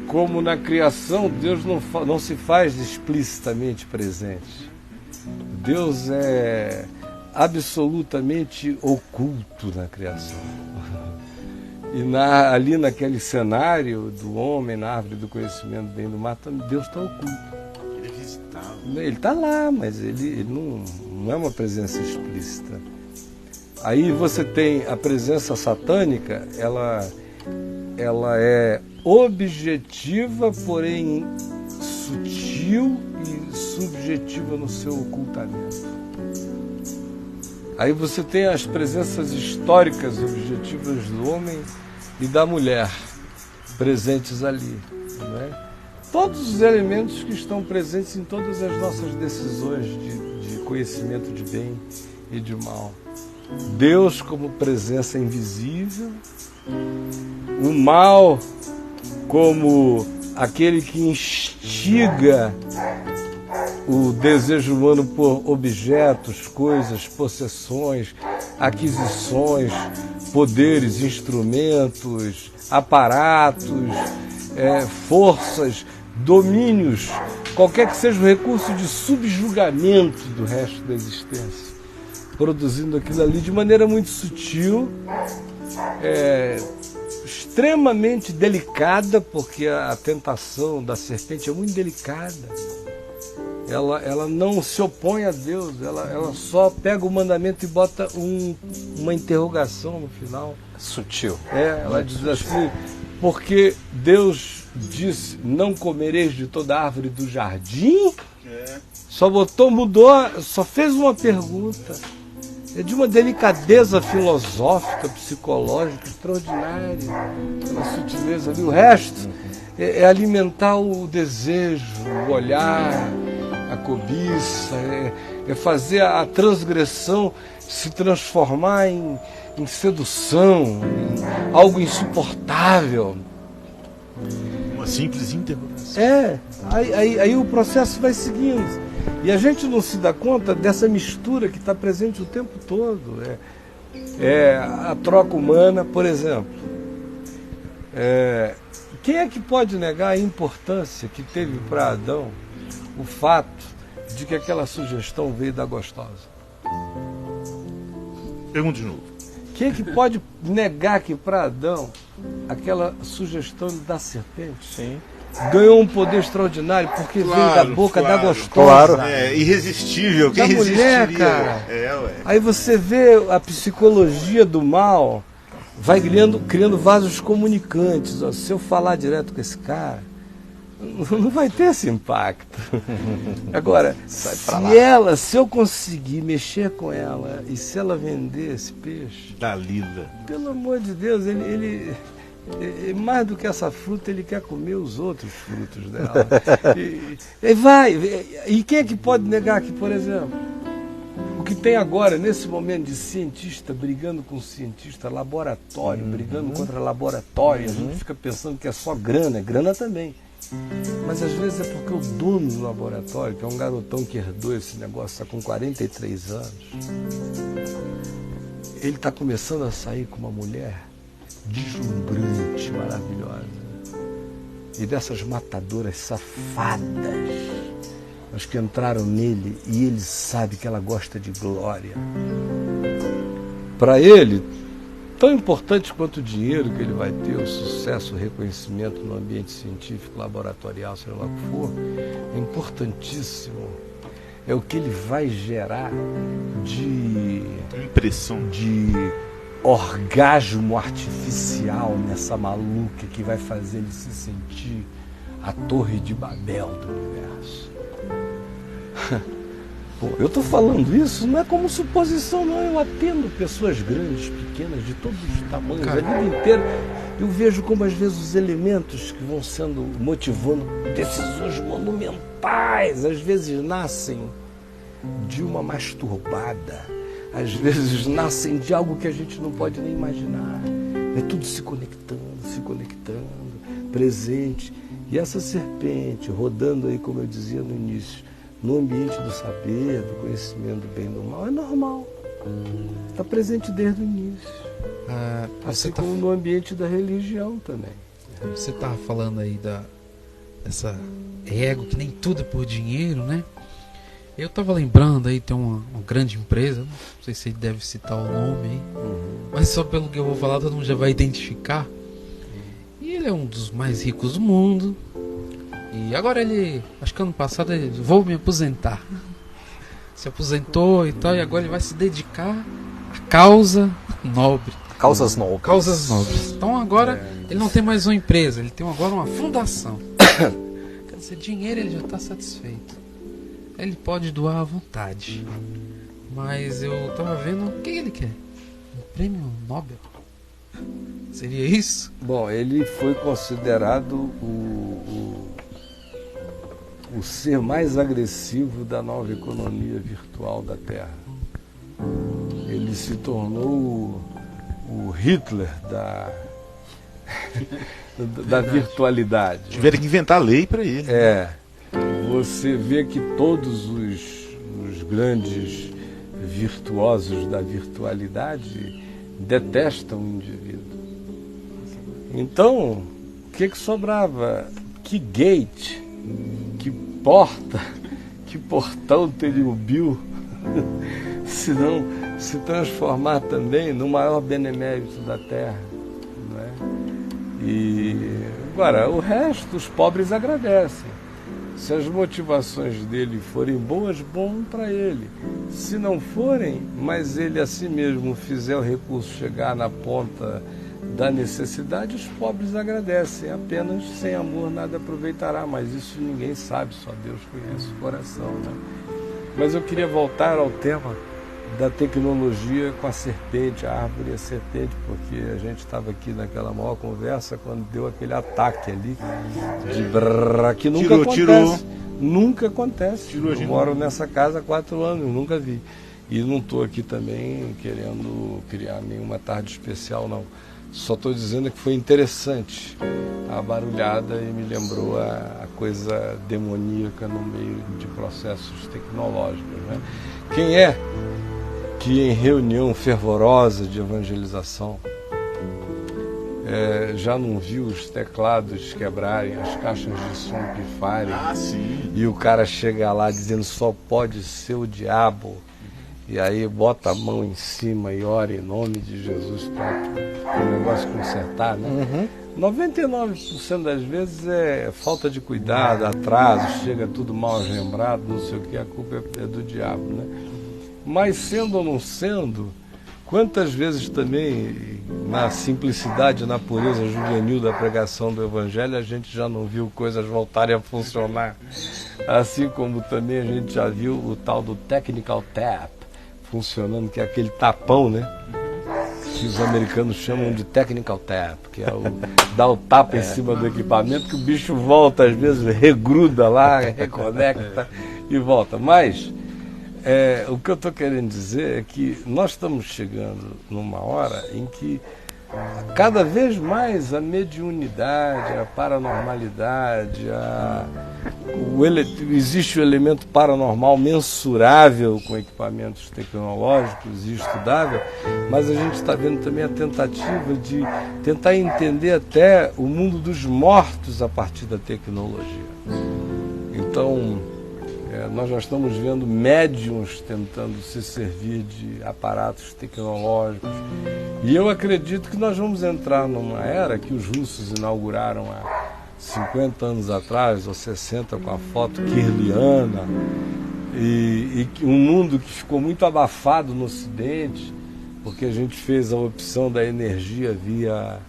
como na criação Deus não se faz explicitamente presente. Deus é absolutamente oculto na criação. E ali naquele cenário do homem, na árvore do conhecimento do bem e do mal, Deus está oculto. Ele é visitável. Ele está lá, mas ele não é uma presença explícita. Aí você tem a presença satânica, ela é objetiva, porém sutil e subjetiva no seu ocultamento. Aí você tem as presenças históricas objetivas do homem e da mulher presentes ali, não é? Todos os elementos que estão presentes em todas as nossas decisões de conhecimento de bem e de mal. Deus como presença invisível, o mal como aquele que instiga o desejo humano por objetos, coisas, possessões, aquisições, poderes, instrumentos, aparatos, forças, domínios, qualquer que seja o recurso de subjugamento do resto da existência, produzindo aquilo ali de maneira muito sutil, extremamente delicada, porque a tentação da serpente é muito delicada. Ela não se opõe a Deus, ela só pega o mandamento e bota uma interrogação no final. Sutil. Ela diz assim, porque Deus disse, não comereis de toda árvore do jardim? Só só fez uma pergunta. É de uma delicadeza filosófica, psicológica extraordinária, uma sutileza ali. O resto é alimentar o desejo, o olhar, cobiça, é fazer a transgressão se transformar em sedução, em algo insuportável. Uma simples interrogação. Aí o processo vai seguindo. E a gente não se dá conta dessa mistura que está presente o tempo todo. A troca humana, por exemplo. Quem é que pode negar a importância que teve para Adão o fato de que aquela sugestão veio da gostosa? Pergunta de novo. Quem é que pode negar que para Adão aquela sugestão da serpente ganhou um poder extraordinário porque veio da boca da gostosa? Irresistível. Quem da mulher, resistiria? cara. Aí você vê a psicologia do mal vai criando vasos comunicantes. Ó, se eu falar direto com esse cara, não vai ter esse impacto. Agora, se eu conseguir mexer com ela e se ela vender esse peixe, Dalila, pelo amor de Deus, ele mais do que essa fruta, ele quer comer os outros frutos dela. E quem é que pode negar que, por exemplo, o que tem agora, nesse momento, de cientista brigando com cientista, laboratório, brigando contra laboratório, a gente fica pensando que é só grana, grana também. Mas às vezes é porque o dono do laboratório, que é um garotão que herdou esse negócio, está com 43 anos, ele está começando a sair com uma mulher deslumbrante, maravilhosa. E dessas matadoras safadas, as que entraram nele, e ele sabe que ela gosta de glória. Para ele, tão importante quanto o dinheiro que ele vai ter, o sucesso, o reconhecimento no ambiente científico, laboratorial, seja lá o que for, é importantíssimo. É o que ele vai gerar de impressão, de orgasmo artificial nessa maluca que vai fazer ele se sentir a Torre de Babel do universo. Pô, eu estou falando isso, não é como suposição, não. Eu atendo pessoas grandes, pequenas, de todos os tamanhos, a vida inteira. Eu vejo como às vezes os elementos que vão sendo motivando decisões monumentais, às vezes nascem de uma masturbada, às vezes nascem de algo que a gente não pode nem imaginar. É tudo se conectando, presente. E essa serpente rodando aí, como eu dizia no início, no ambiente do saber, do conhecimento do bem e do mal, é normal. Está presente desde o início. Assim como no ambiente da religião também. Você estava falando aí dessa ego, que nem tudo é por dinheiro, né? Eu estava lembrando aí, tem uma grande empresa, não sei se ele deve citar o nome aí, mas só pelo que eu vou falar, todo mundo já vai identificar. E ele é um dos mais ricos do mundo. E agora ele, acho que ano passado, ele vou me aposentar. Se aposentou e tal, e agora ele vai se dedicar à causa nobre. Causas nobres. Causas nobres. Então agora ele não tem mais uma empresa, ele tem agora uma fundação. Quer dizer, dinheiro ele já está satisfeito. Ele pode doar à vontade. Mas eu estava vendo, o que ele quer? Um prêmio Nobel? Seria isso? Bom, ele foi considerado o ser mais agressivo da nova economia virtual da Terra. Ele se tornou o Hitler da virtualidade. Tiveram que inventar lei para ele. Você vê que todos os grandes virtuosos da virtualidade detestam o indivíduo. Então, o que sobrava? Que gate, que porta, que portão teria o Bill, se não se transformar também no maior benemérito da Terra, não é? E agora, o resto, os pobres agradecem. Se as motivações dele forem boas, bom para ele. Se não forem, mas ele a si mesmo fizer o recurso chegar na ponta da necessidade, os pobres agradecem. Apenas sem amor nada aproveitará, mas isso ninguém sabe, só Deus conhece o coração, né? Mas eu queria voltar ao tema da tecnologia com a serpente, a árvore e a serpente, porque a gente estava aqui naquela maior conversa quando deu aquele ataque ali de brrr, que nunca acontece. nunca acontece. Tirou a Eu gente. moro nessa casa há 4 anos, nunca vi. E não estou aqui também querendo criar nenhuma tarde especial, não. Só estou dizendo que foi interessante a barulhada e me lembrou a coisa demoníaca no meio de processos tecnológicos, né? Quem é que em reunião fervorosa de evangelização já não viu os teclados quebrarem, as caixas de som pifarem, Sim. e o cara chega lá dizendo só pode ser o diabo, e aí bota a mão em cima e ora em nome de Jesus para o negócio consertar, né? 99% das vezes é falta de cuidado, atraso, chega tudo mal lembrado, não sei o que, a culpa é do diabo, né? Mas sendo ou não sendo, quantas vezes também, na simplicidade, na pureza juvenil da pregação do Evangelho, a gente já não viu coisas voltarem a funcionar. Assim como também a gente já viu o tal do technical tap funcionando, que é aquele tapão, né? Que os americanos chamam de technical tap, que é dar o tapa em cima do equipamento, que o bicho volta, às vezes regruda lá, reconecta e volta. Mas o que eu estou querendo dizer é que nós estamos chegando numa hora em que cada vez mais a mediunidade, a paranormalidade, existe o elemento paranormal mensurável com equipamentos tecnológicos e estudável, mas a gente está vendo também a tentativa de tentar entender até o mundo dos mortos a partir da tecnologia. Então, nós já estamos vendo médiums tentando se servir de aparatos tecnológicos. E eu acredito que nós vamos entrar numa era que os russos inauguraram há 50 anos atrás, ou 60, com a foto kirliana, e um mundo que ficou muito abafado no Ocidente, porque a gente fez a opção da energia via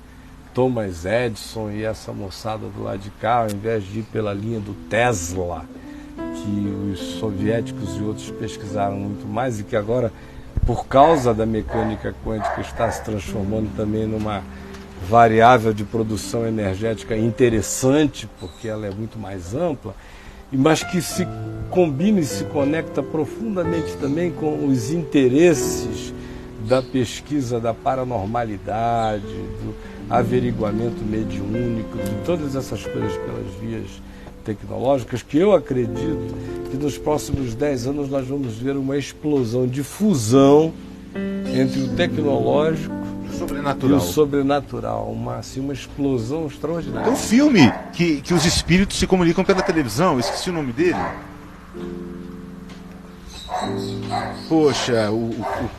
Thomas Edison e essa moçada do lado de cá, ao invés de ir pela linha do Tesla, que os soviéticos e outros pesquisaram muito mais e que agora, por causa da mecânica quântica, está se transformando também numa variável de produção energética interessante, porque ela é muito mais ampla, mas que se combina e se conecta profundamente também com os interesses da pesquisa da paranormalidade, do averiguamento mediúnico, de todas essas coisas pelas vias tecnológicas, que eu acredito que nos próximos 10 anos nós vamos ver uma explosão de fusão entre o tecnológico e o sobrenatural, uma explosão extraordinária. Tem um filme que os espíritos se comunicam pela televisão, eu esqueci o nome dele. Poxa,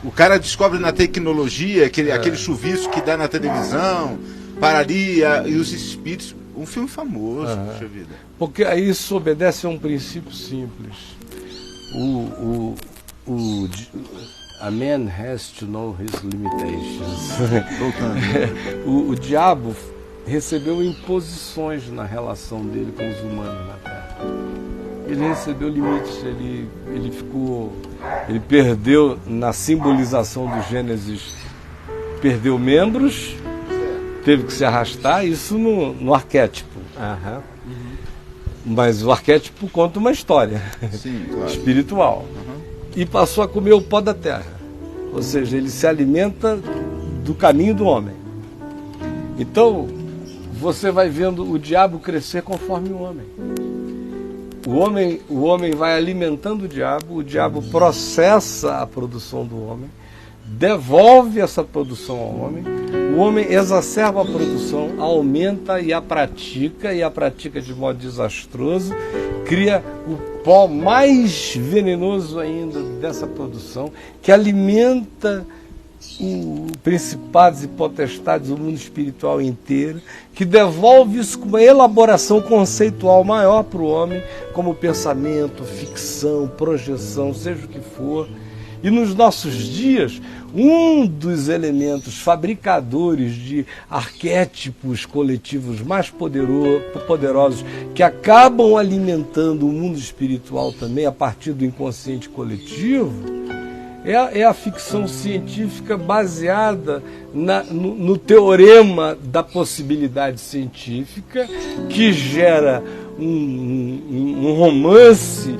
o cara descobre na tecnologia aquele chuvisco que dá na televisão, para ali, e os espíritos. Um filme famoso, puxa vida. Porque aí isso obedece a um princípio simples. A man has to know his limitations. O diabo recebeu imposições na relação dele com os humanos na Terra. Ele recebeu limites, ele perdeu na simbolização do Gênesis, perdeu membros, teve que se arrastar, isso no arquétipo. Mas o arquétipo conta uma história. Sim, claro. Espiritual. E passou a comer o pó da terra. Ou seja, ele se alimenta do caminho do homem. Então, você vai vendo o diabo crescer conforme o homem. O homem vai alimentando o diabo processa a produção do homem, devolve essa produção ao homem, o homem exacerba a produção, aumenta e a pratica de modo desastroso, cria o pó mais venenoso ainda dessa produção, que alimenta principados e potestades do mundo espiritual inteiro, que devolve isso com uma elaboração conceitual maior para o homem, como pensamento, ficção, projeção, seja o que for. E nos nossos dias, um dos elementos fabricadores de arquétipos coletivos mais poderosos, que acabam alimentando o mundo espiritual também a partir do inconsciente coletivo, é a ficção científica baseada no teorema da possibilidade científica, que gera um romance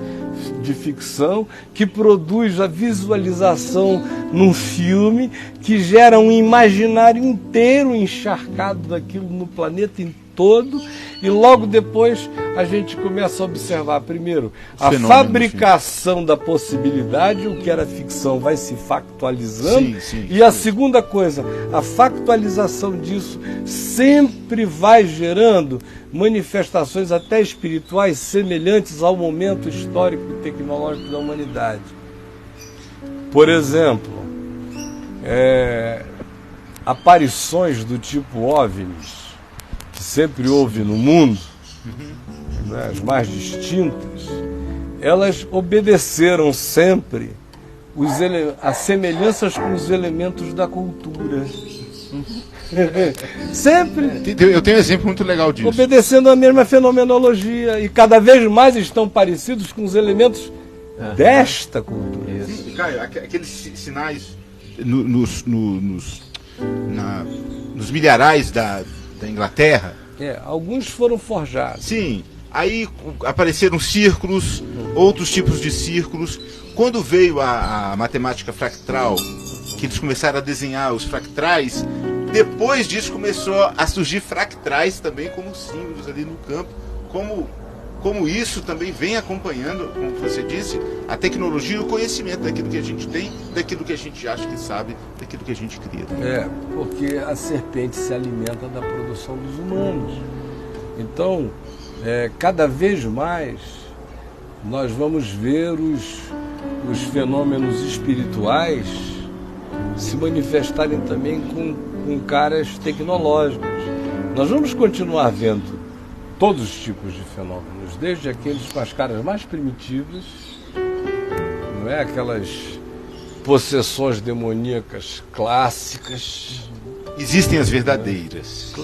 de ficção, que produz a visualização num filme, que gera um imaginário inteiro encharcado daquilo no planeta todo, e logo depois a gente começa a observar, primeiro, a fabricação da possibilidade, o que era ficção vai se factualizando, e a segunda coisa, a factualização disso sempre vai gerando manifestações até espirituais semelhantes ao momento histórico e tecnológico da humanidade. Por exemplo, aparições do tipo OVNIs, que sempre houve no mundo, né, as mais distintas, elas obedeceram sempre as semelhanças com os elementos da cultura. Sempre. Eu tenho um exemplo muito legal disso. Obedecendo a mesma fenomenologia, e cada vez mais estão parecidos com os elementos desta cultura. Caio, aqueles sinais nos milharais da Inglaterra. Alguns foram forjados. Sim. Aí apareceram círculos, outros tipos de círculos. Quando veio a matemática fractal, que eles começaram a desenhar os fractais, depois disso começou a surgir fractais também como símbolos ali no campo, como isso também vem acompanhando, como você disse, a tecnologia e o conhecimento daquilo que a gente tem, daquilo que a gente acha que sabe, daquilo que a gente cria. Porque a serpente se alimenta da produção dos humanos. Então, cada vez mais nós vamos ver os fenômenos espirituais se manifestarem também com caras tecnológicos. Nós vamos continuar vendo todos os tipos de fenômenos, desde aqueles com as caras mais primitivas, não é? Aquelas possessões demoníacas clássicas. Existem as verdadeiras.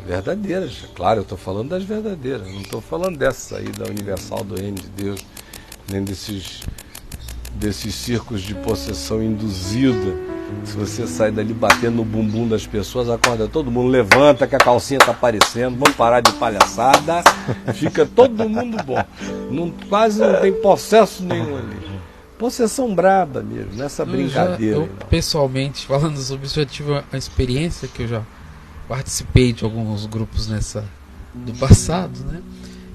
Verdadeiras. Claro, eu estou falando das verdadeiras, não estou falando dessas aí da Universal do Reino de Deus, nem desses circos de possessão induzida. Se você sai dali batendo no bumbum das pessoas, acorda todo mundo, levanta que a calcinha está aparecendo, vamos parar de palhaçada, fica todo mundo bom. Quase não tem possesso nenhum ali. Possessão braba mesmo, nessa brincadeira. Eu pessoalmente, falando sobre isso, eu tive uma experiência que eu já participei de alguns grupos do passado, né?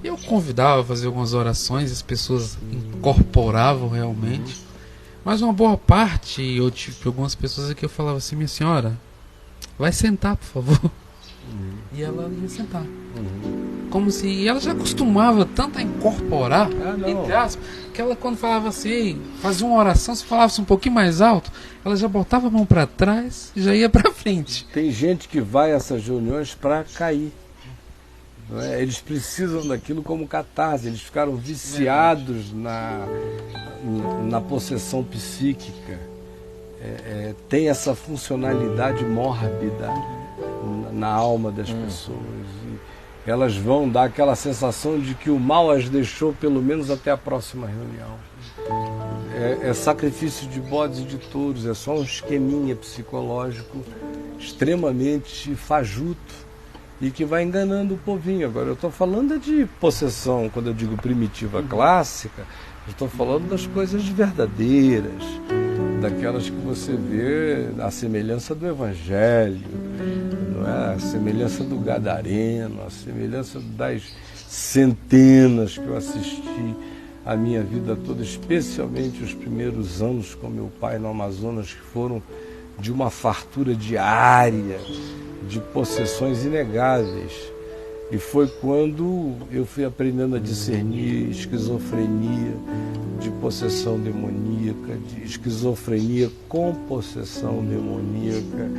Eu convidava a fazer algumas orações, as pessoas incorporavam realmente. Mas uma boa parte, eu tive algumas pessoas aqui, eu falava assim: minha senhora, vai sentar, por favor. E ela ia sentar. Como se ela já costumava tanto a incorporar, entre aspas, que ela, quando falava assim, fazia uma oração, se falasse um pouquinho mais alto, ela já botava a mão para trás e já ia para frente. Tem gente que vai a essas reuniões para cair. Não é? Eles precisam daquilo como catarse, eles ficaram viciados na possessão psíquica. Tem essa funcionalidade mórbida na alma das pessoas. E elas vão dar aquela sensação de que o mal as deixou pelo menos até a próxima reunião. É sacrifício de bodes e de touros, é só um esqueminha psicológico extremamente fajuto e que vai enganando o povinho. Agora, eu estou falando de possessão, quando eu digo primitiva clássica, eu estou falando das coisas verdadeiras, daquelas que você vê a semelhança do Evangelho, não é? A semelhança do Gadareno, a semelhança das centenas que eu assisti a minha vida toda, especialmente os primeiros anos com meu pai no Amazonas, que foram de uma fartura diária, de possessões inegáveis. E foi quando eu fui aprendendo a discernir esquizofrenia de possessão demoníaca, de esquizofrenia com possessão demoníaca,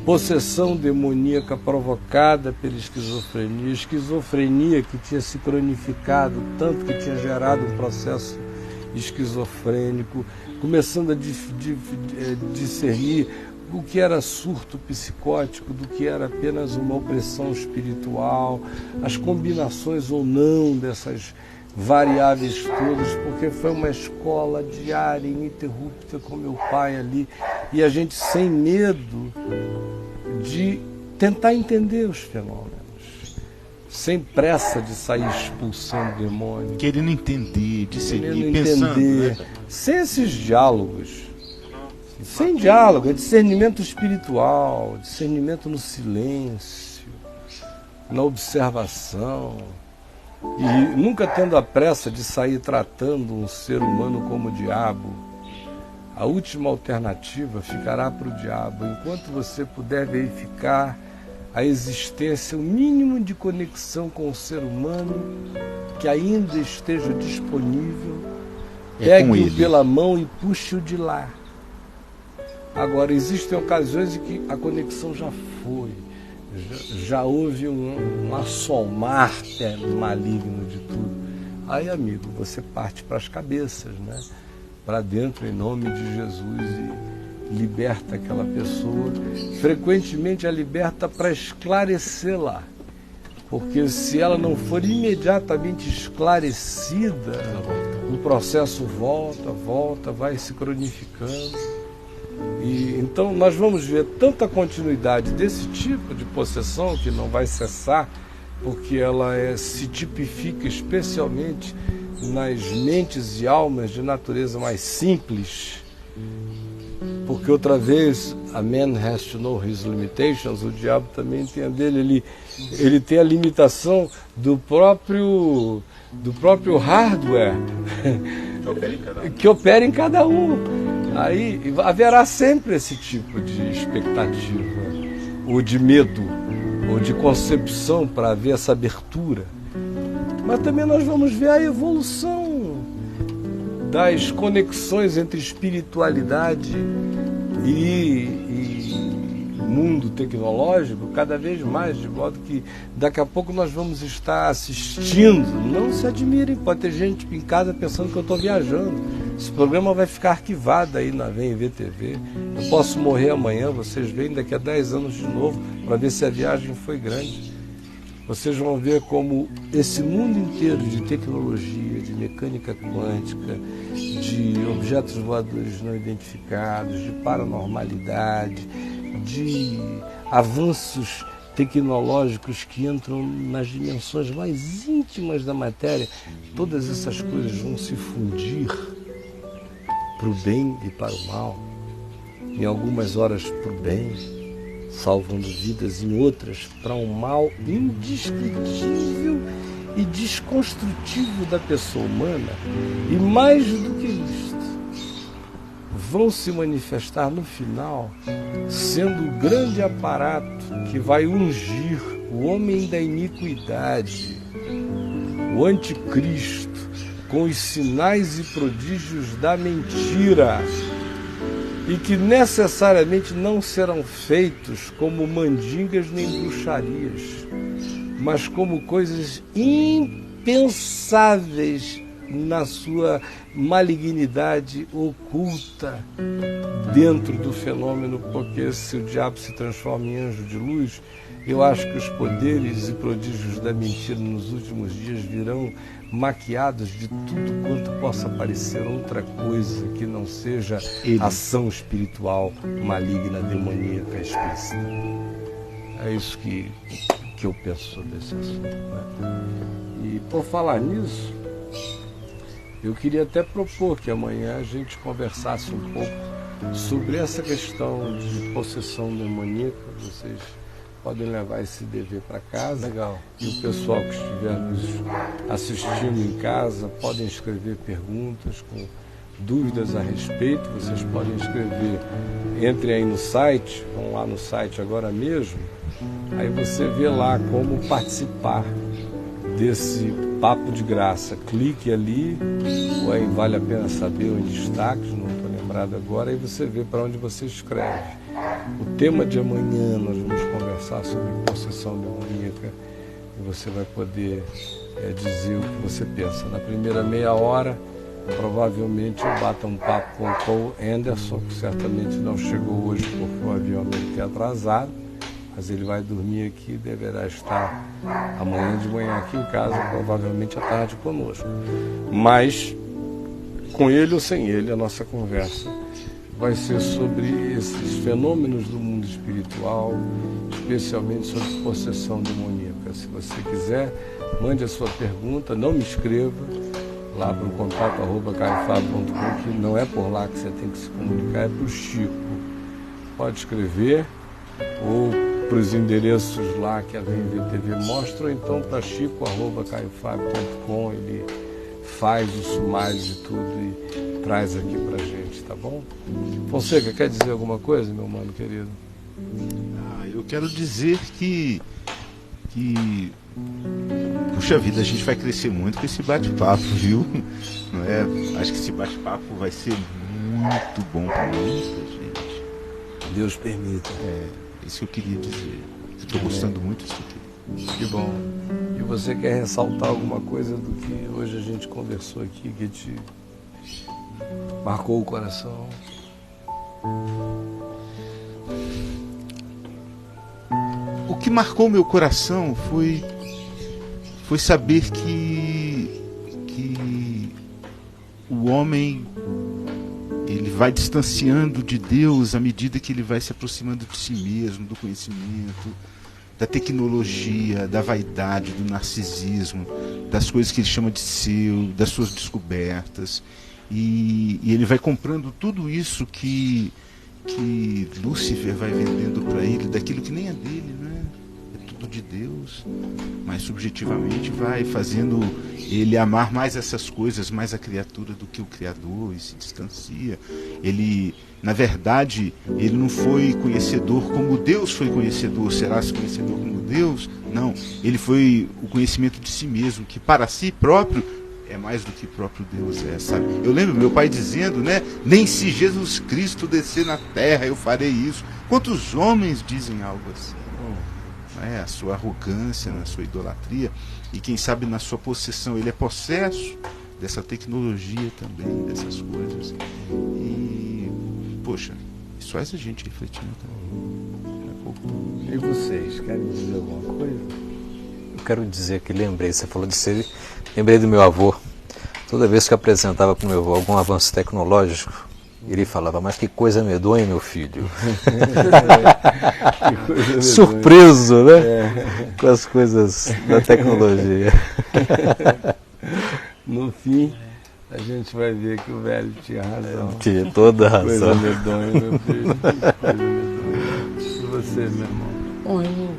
possessão demoníaca provocada pela esquizofrenia, esquizofrenia que tinha se cronificado, tanto que tinha gerado um processo esquizofrênico, começando a discernir o que era surto psicótico, do que era apenas uma opressão espiritual, as combinações ou não dessas variáveis todas, porque foi uma escola diária, ininterrupta com meu pai ali, e a gente sem medo de tentar entender os fenômenos. sem pressa de sair expulsando o demônio. Querendo entender, discernir, Querendo pensando. entender, Né? sem esses diálogos. Sem diálogo, é discernimento espiritual, discernimento no silêncio, na observação. E nunca tendo a pressa de sair tratando um ser humano como diabo. A última alternativa ficará para o diabo, enquanto você puder verificar a existência, o mínimo de conexão com o ser humano que ainda esteja disponível, pegue-o pela mão e puxe-o de lá. Agora, existem ocasiões em que a conexão já foi, já houve um assomar maligno de tudo. Aí, amigo, você parte para as cabeças, né? Para dentro, em nome de Jesus, e liberta aquela pessoa. Frequentemente a liberta para esclarecê-la, porque se ela não for imediatamente esclarecida, o processo volta, vai se cronificando. E então nós vamos ver tanta continuidade desse tipo de possessão que não vai cessar, porque ela se tipifica especialmente nas mentes e almas de natureza mais simples. Porque outra vez, a man has to know his limitations, o diabo também tem a dele, ele tem a limitação do próprio hardware que opera em cada um. Aí haverá sempre esse tipo de expectativa, ou de medo, ou de concepção para haver essa abertura. Mas também nós vamos ver a evolução das conexões entre espiritualidade e mundo tecnológico cada vez mais, de modo que daqui a pouco nós vamos estar assistindo. Não se admirem, pode ter gente em casa pensando que eu estou viajando. Esse programa vai ficar arquivado aí na VMV-TV. Eu posso morrer amanhã, vocês veem daqui a 10 anos de novo, para ver se a viagem foi grande. Vocês vão ver como esse mundo inteiro de tecnologia, de mecânica quântica, de objetos voadores não identificados, de paranormalidade, de avanços tecnológicos que entram nas dimensões mais íntimas da matéria, todas essas coisas vão se fundir para o bem e para o mal, em algumas horas para o bem, salvando vidas, em outras para um mal indescritível e desconstrutivo da pessoa humana. E mais do que isto, vão se manifestar no final sendo o grande aparato que vai ungir o homem da iniquidade, o anticristo, com os sinais e prodígios da mentira, e que necessariamente não serão feitos como mandingas nem bruxarias, mas como coisas impensáveis na sua malignidade oculta dentro do fenômeno, porque se o diabo se transforma em anjo de luz, eu acho que os poderes e prodígios da mentira nos últimos dias virão maquiados de tudo quanto possa parecer outra coisa que não seja ação espiritual maligna, demoníaca, explícita. É isso que eu penso sobre esse assunto, né? E por falar nisso, eu queria até propor que amanhã a gente conversasse um pouco sobre essa questão de possessão demoníaca. Vocês podem levar esse dever para casa. Legal. E o pessoal que estiver nos assistindo em casa podem escrever perguntas com dúvidas a respeito. Vocês podem escrever, entrem aí no site, vão lá no site agora mesmo, aí você vê lá como participar desse papo de graça. Clique ali, ou aí vale a pena saber em destaques, não estou lembrado agora, aí você vê para onde você escreve. O tema de amanhã nós vamos conversar sobre possessão demoníaca e você vai poder dizer o que você pensa. Na primeira meia hora, provavelmente eu bato um papo com o Paul Anderson, que certamente não chegou hoje porque o avião dele tem atrasado, mas ele vai dormir aqui e deverá estar amanhã de manhã aqui em casa, provavelmente à tarde conosco. Mas, com ele ou sem ele, a nossa conversa vai ser sobre esses fenômenos do mundo espiritual, especialmente sobre possessão demoníaca. Se você quiser, mande a sua pergunta, não me escreva lá para o contato@caiofábio.com, que não é por lá que você tem que se comunicar, é para o Chico. Pode escrever, ou para os endereços lá que a VMVTV mostra, ou então para chico@caiofábio.com, ele faz o sumário de tudo e traz aqui para a gente, tá bom? Fonseca, quer dizer alguma coisa, meu mano querido? Eu quero dizer que puxa vida, a gente vai crescer muito com esse bate-papo, viu? Não é? Acho que esse bate-papo vai ser muito bom para muita gente. Deus permita. Isso que eu queria dizer. Estou gostando muito disso aqui. Que bom. E você quer ressaltar alguma coisa do que hoje a gente conversou aqui, que te marcou o coração? O que marcou meu coração foi saber que o homem, ele vai distanciando de Deus à medida que ele vai se aproximando de si mesmo, do conhecimento, da tecnologia, da vaidade, do narcisismo, das coisas que ele chama de seu, das suas descobertas. E ele vai comprando tudo isso que Lúcifer vai vendendo para ele, daquilo que nem é dele, né? É tudo de Deus, mas subjetivamente vai fazendo ele amar mais essas coisas, mais a criatura do que o Criador, e se distancia. Ele, na verdade, ele não foi conhecedor como Deus foi conhecedor. Será-se conhecedor como Deus? Não, ele foi o conhecimento de si mesmo, que para si próprio é mais do que o próprio Deus é, sabe? Eu lembro meu pai dizendo, né? Nem se Jesus Cristo descer na terra eu farei isso. Quantos homens dizem algo assim? A sua arrogância, na sua idolatria, e quem sabe na sua possessão. Ele é possesso dessa tecnologia também, dessas coisas. E, poxa, isso faz a gente refletir também. E vocês, querem dizer alguma coisa? Eu quero dizer que você falou de ser, lembrei do meu avô. Toda vez que eu apresentava para o meu avô algum avanço tecnológico, ele falava, mas que coisa medonha, meu filho. Surpreso, né? Com as coisas da tecnologia. No fim, a gente vai ver que o velho tinha razão. Tinha toda a razão. Coisa medonha, meu filho. Coisa medonha. E você, meu irmão? Bom, eu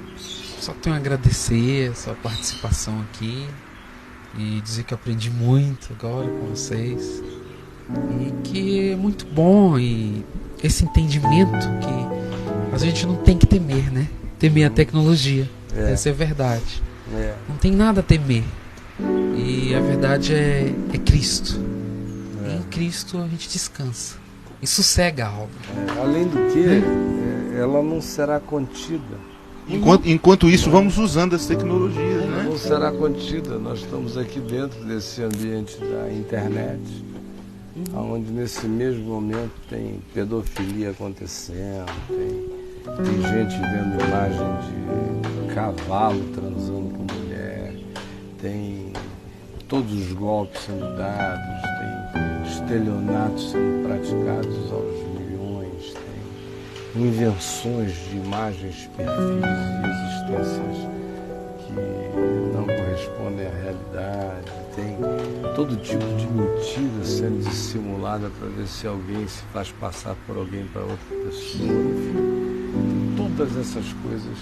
só tenho a agradecer a sua participação aqui e dizer que eu aprendi muito agora com vocês e que é muito bom, e esse entendimento que a gente não tem que temer, né? Temer a tecnologia, essa é a verdade. Não tem nada a temer, e a verdade é Cristo. E em Cristo a gente descansa e sossega a alma. Além do que, ela não será contida. Enquanto isso, vamos usando as tecnologias, né? Não será contida. Nós estamos aqui dentro desse ambiente da internet, onde nesse mesmo momento tem pedofilia acontecendo, tem gente vendo imagem de cavalo transando com mulher, tem todos os golpes sendo dados, tem estelionatos sendo praticados aos milhões, tem invenções de imagens, perfis e existências que não correspondem à realidade, tem todo tipo de mentira sendo dissimulada para ver se alguém se faz passar por alguém para outra pessoa, enfim, todas essas coisas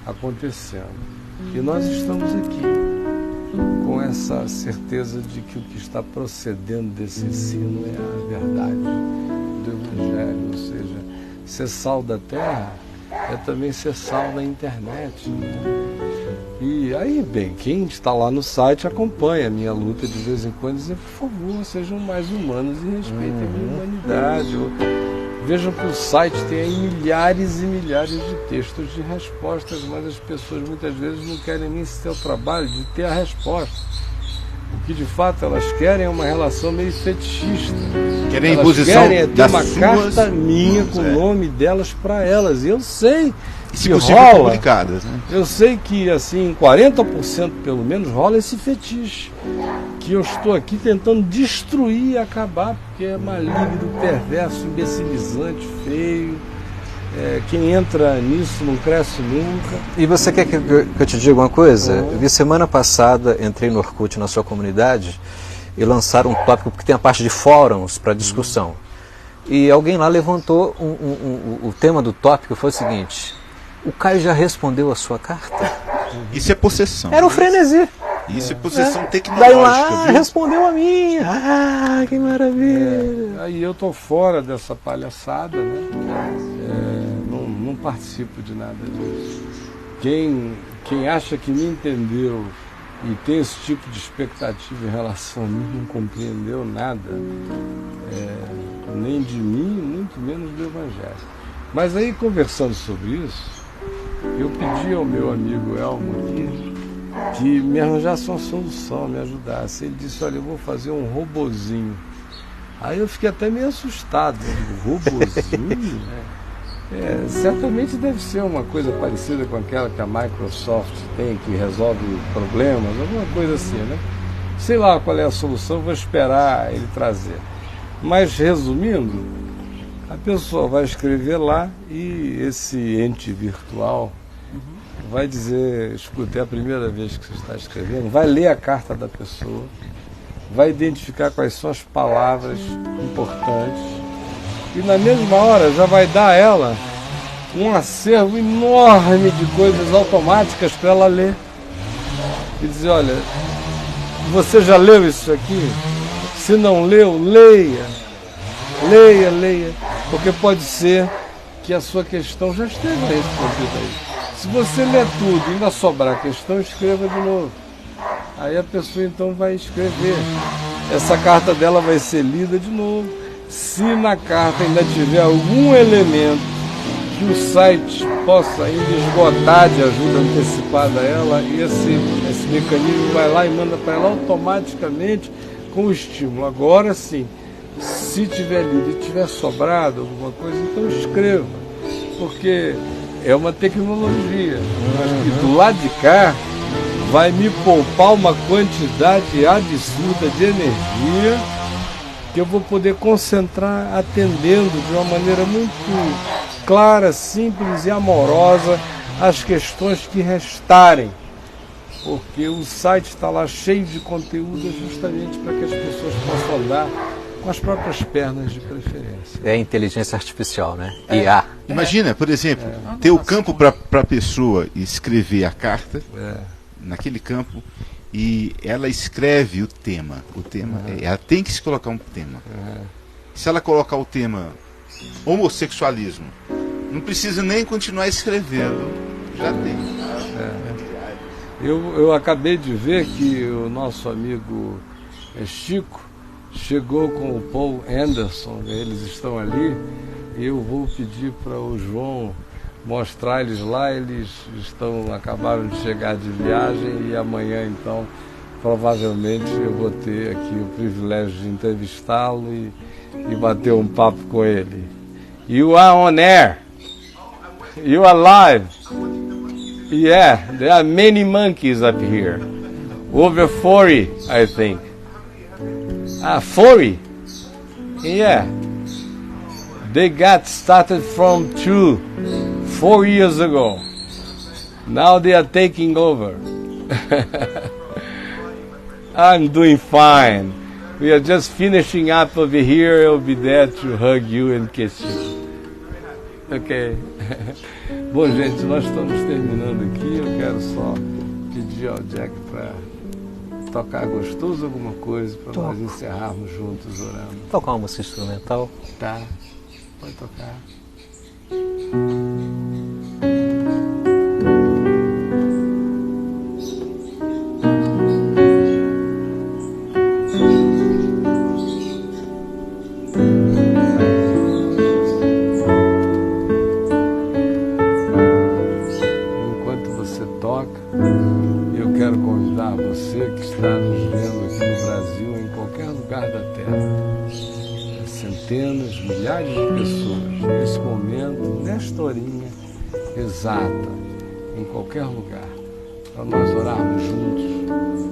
acontecendo. E nós estamos aqui com essa certeza de que o que está procedendo desse ensino é a verdade do Evangelho, ou seja, ser sal da terra é também ser sal da internet, né? E aí, bem, quem está lá no site acompanha a minha luta de vez em quando, dizer, por favor, sejam mais humanos e respeitem a minha humanidade. Vejam que o site tem aí milhares e milhares de textos de respostas, mas as pessoas muitas vezes não querem nem se ter o trabalho de ter a resposta. O que de fato elas querem é uma relação meio fetichista. Querem elas imposição querem ter uma suas... carta minha com o nome delas para elas. E eu sei E, se que possível, rola, publicadas, né? eu sei que assim, 40% pelo menos rola esse fetiche. Que eu estou aqui tentando destruir e acabar, porque é maligno, perverso, imbecilizante, feio. Quem entra nisso não cresce nunca. E você quer que eu te diga uma coisa? Eu vi semana passada, entrei no Orkut, na sua comunidade, e lançaram um tópico, porque tem a parte de fóruns para discussão. E alguém lá levantou o tema do tópico, foi o seguinte: o Caio já respondeu a sua carta? Isso é possessão. Era um frenesi. Isso é possessão tecnológica. Daí lá, viu? respondeu a minha. Ah, que maravilha. Aí eu tô fora dessa palhaçada, né? Não participo de nada disso. Quem acha que me entendeu e tem esse tipo de expectativa em relação a mim não compreendeu nada, nem de mim, muito menos do Evangelho. Mas aí, conversando sobre isso, eu pedi ao meu amigo Elmo aqui que me arranjasse uma solução, me ajudasse. Ele disse: olha, eu vou fazer um robozinho. Aí eu fiquei até meio assustado. Eu digo, robozinho? Certamente deve ser uma coisa parecida com aquela que a Microsoft tem, que resolve problemas, alguma coisa assim, né? Sei lá qual é a solução, vou esperar ele trazer. Mas, resumindo, a pessoa vai escrever lá e esse ente virtual vai dizer: escuta, é a primeira vez que você está escrevendo, vai ler a carta da pessoa, vai identificar quais são as palavras importantes e na mesma hora já vai dar a ela um acervo enorme de coisas automáticas para ela ler e dizer: olha, você já leu isso aqui? Se não leu, leia, porque pode ser que a sua questão já esteja respondida aí. Se você ler tudo e ainda sobrar a questão, escreva de novo. Aí a pessoa então vai escrever. Essa carta dela vai ser lida de novo. Se na carta ainda tiver algum elemento que o site possa ainda esgotar de ajuda antecipada a ela, e esse mecanismo vai lá e manda para ela automaticamente com o estímulo. Agora sim, se tiver lido e tiver sobrado alguma coisa, então escreva. Porque é uma tecnologia, mas que do lado de cá vai me poupar uma quantidade absurda de energia que eu vou poder concentrar atendendo de uma maneira muito clara, simples e amorosa as questões que restarem. Porque o site está lá cheio de conteúdo justamente para que as pessoas possam andar com as próprias pernas de preferência. É inteligência artificial, né? IA. Imagina, por exemplo, ter o campo para a pessoa escrever a carta naquele campo e ela escreve o tema. Ela tem que se colocar um tema. Se ela colocar o tema homossexualismo, não precisa nem continuar escrevendo. Já tem. Eu acabei de ver que o nosso amigo Chico chegou com o Paul Anderson, eles estão ali, e eu vou pedir para o João mostrar eles lá. Eles acabaram de chegar de viagem e amanhã então provavelmente eu vou ter aqui o privilégio de entrevistá-lo e bater um papo com ele. You are on air. You are live. Yeah, there are many monkeys up here. Over 40, I think. 40? Yeah. They got started from 4 years ago. Now they are taking over. I'm doing fine. We are just finishing up over here. I'll be there to hug you and kiss you. Ok. Bom, gente, nós estamos terminando aqui. Eu quero só pedir ao Jack para tocar gostoso alguma coisa para nós encerrarmos juntos orando. Tocar uma música instrumental? Tá, pode tocar. Enquanto você toca, eu quero convidar você que está nos vendo aqui no Brasil, em qualquer lugar da Terra, centenas, milhares de pessoas, nesse momento, nesta horinha, exata, em qualquer lugar, para nós orarmos juntos,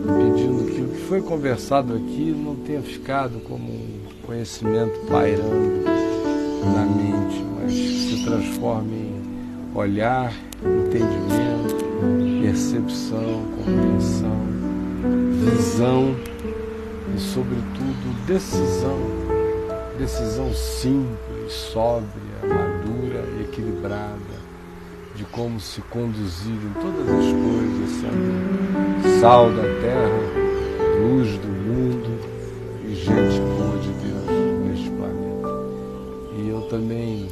pedindo que o que foi conversado aqui não tenha ficado como um conhecimento pairando na mente, mas que se transforme em olhar, entendimento, percepção, compreensão, visão e, sobretudo, decisão simples, sóbria, madura e equilibrada de como se conduzir em todas as coisas, sendo sal da terra, luz do mundo e gente boa de Deus neste planeta. E eu também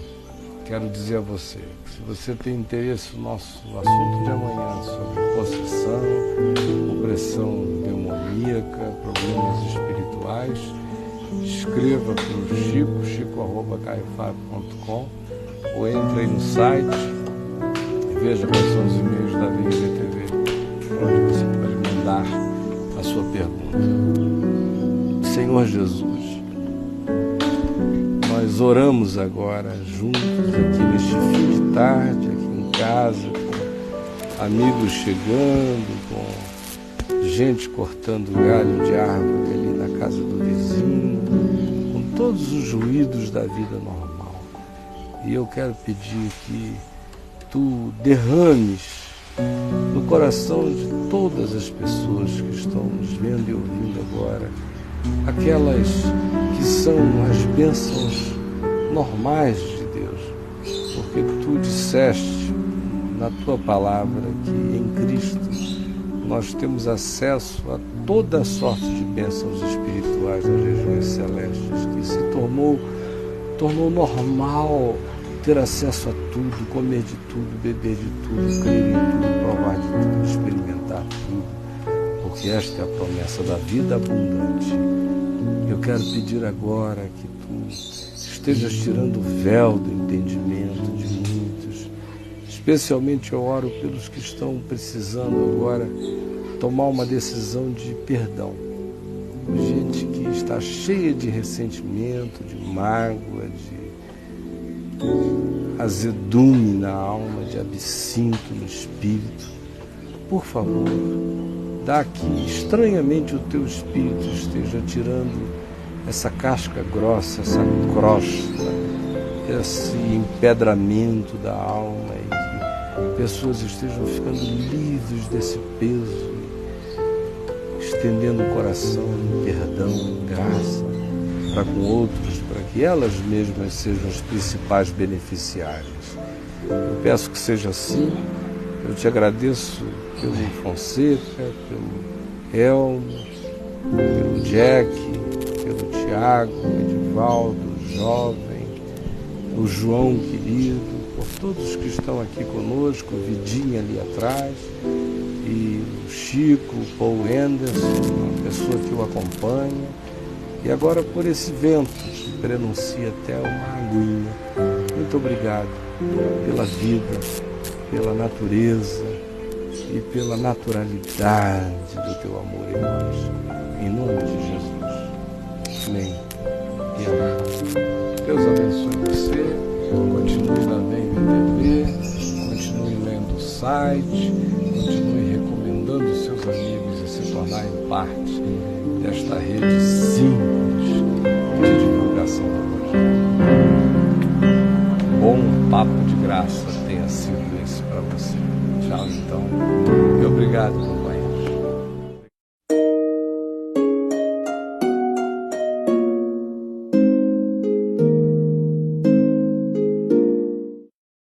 quero dizer a você que, se você tem interesse no nosso assunto de amanhã sobre possessão, opressão demoníaca, problemas espirituais, escreva para o chico@caifab.com, ou entre aí no site e veja quais são os e-mails da VIBTV, onde você pode mandar a sua pergunta. Senhor Jesus, nós oramos agora juntos aqui neste fim de tarde, aqui em casa, com amigos chegando, com gente cortando galho de árvore ali na casa do vizinho, com todos os ruídos da vida normal. E eu quero pedir que tu derrames no coração de todas as pessoas que estão nos vendo e ouvindo agora, aquelas que são as bênçãos normais de Deus, porque tu disseste na tua palavra que em Cristo nós temos acesso a toda sorte de bênçãos espirituais nas regiões celestes, que se tornou normal ter acesso a tudo, comer de tudo, beber de tudo, crer em tudo, provar de tudo, experimentar tudo, porque esta é a promessa da vida abundante. Eu quero pedir agora que tu estejas tirando o véu do entendimento de muitos. Especialmente eu oro pelos que estão precisando agora tomar uma decisão de perdão. Gente que está cheia de ressentimento, de mágoa, de azedume na alma, de absinto no espírito. Por favor, dá que estranhamente o teu espírito esteja tirando essa casca grossa, essa crosta, esse empedramento da alma, e que pessoas estejam ficando livres desse peso, estendendo o coração em perdão, em graça para com outros, para que elas mesmas sejam as principais beneficiárias. Eu peço que seja assim. Eu te agradeço pelo Fonseca, pelo Elmo, pelo Jack, pelo Tiago, o Edivaldo, o Jovem, o João querido, por todos que estão aqui conosco, o Vidinha ali atrás, e o Chico, o Paul Anderson, uma pessoa que o acompanha, e agora por esse vento que prenuncia até uma aguinha. Muito obrigado pela vida, pela natureza e pela naturalidade do teu amor em nós. Em nome de Jesus. Amém. E amém. Deus abençoe você. Continue na VIBTV, continue lendo o site, continue recomendando os seus amigos e se tornarem parte desta rede simples de divulgação da Evangelho. Bom papo de graça tenha sido esse para você. Tchau, então. E obrigado.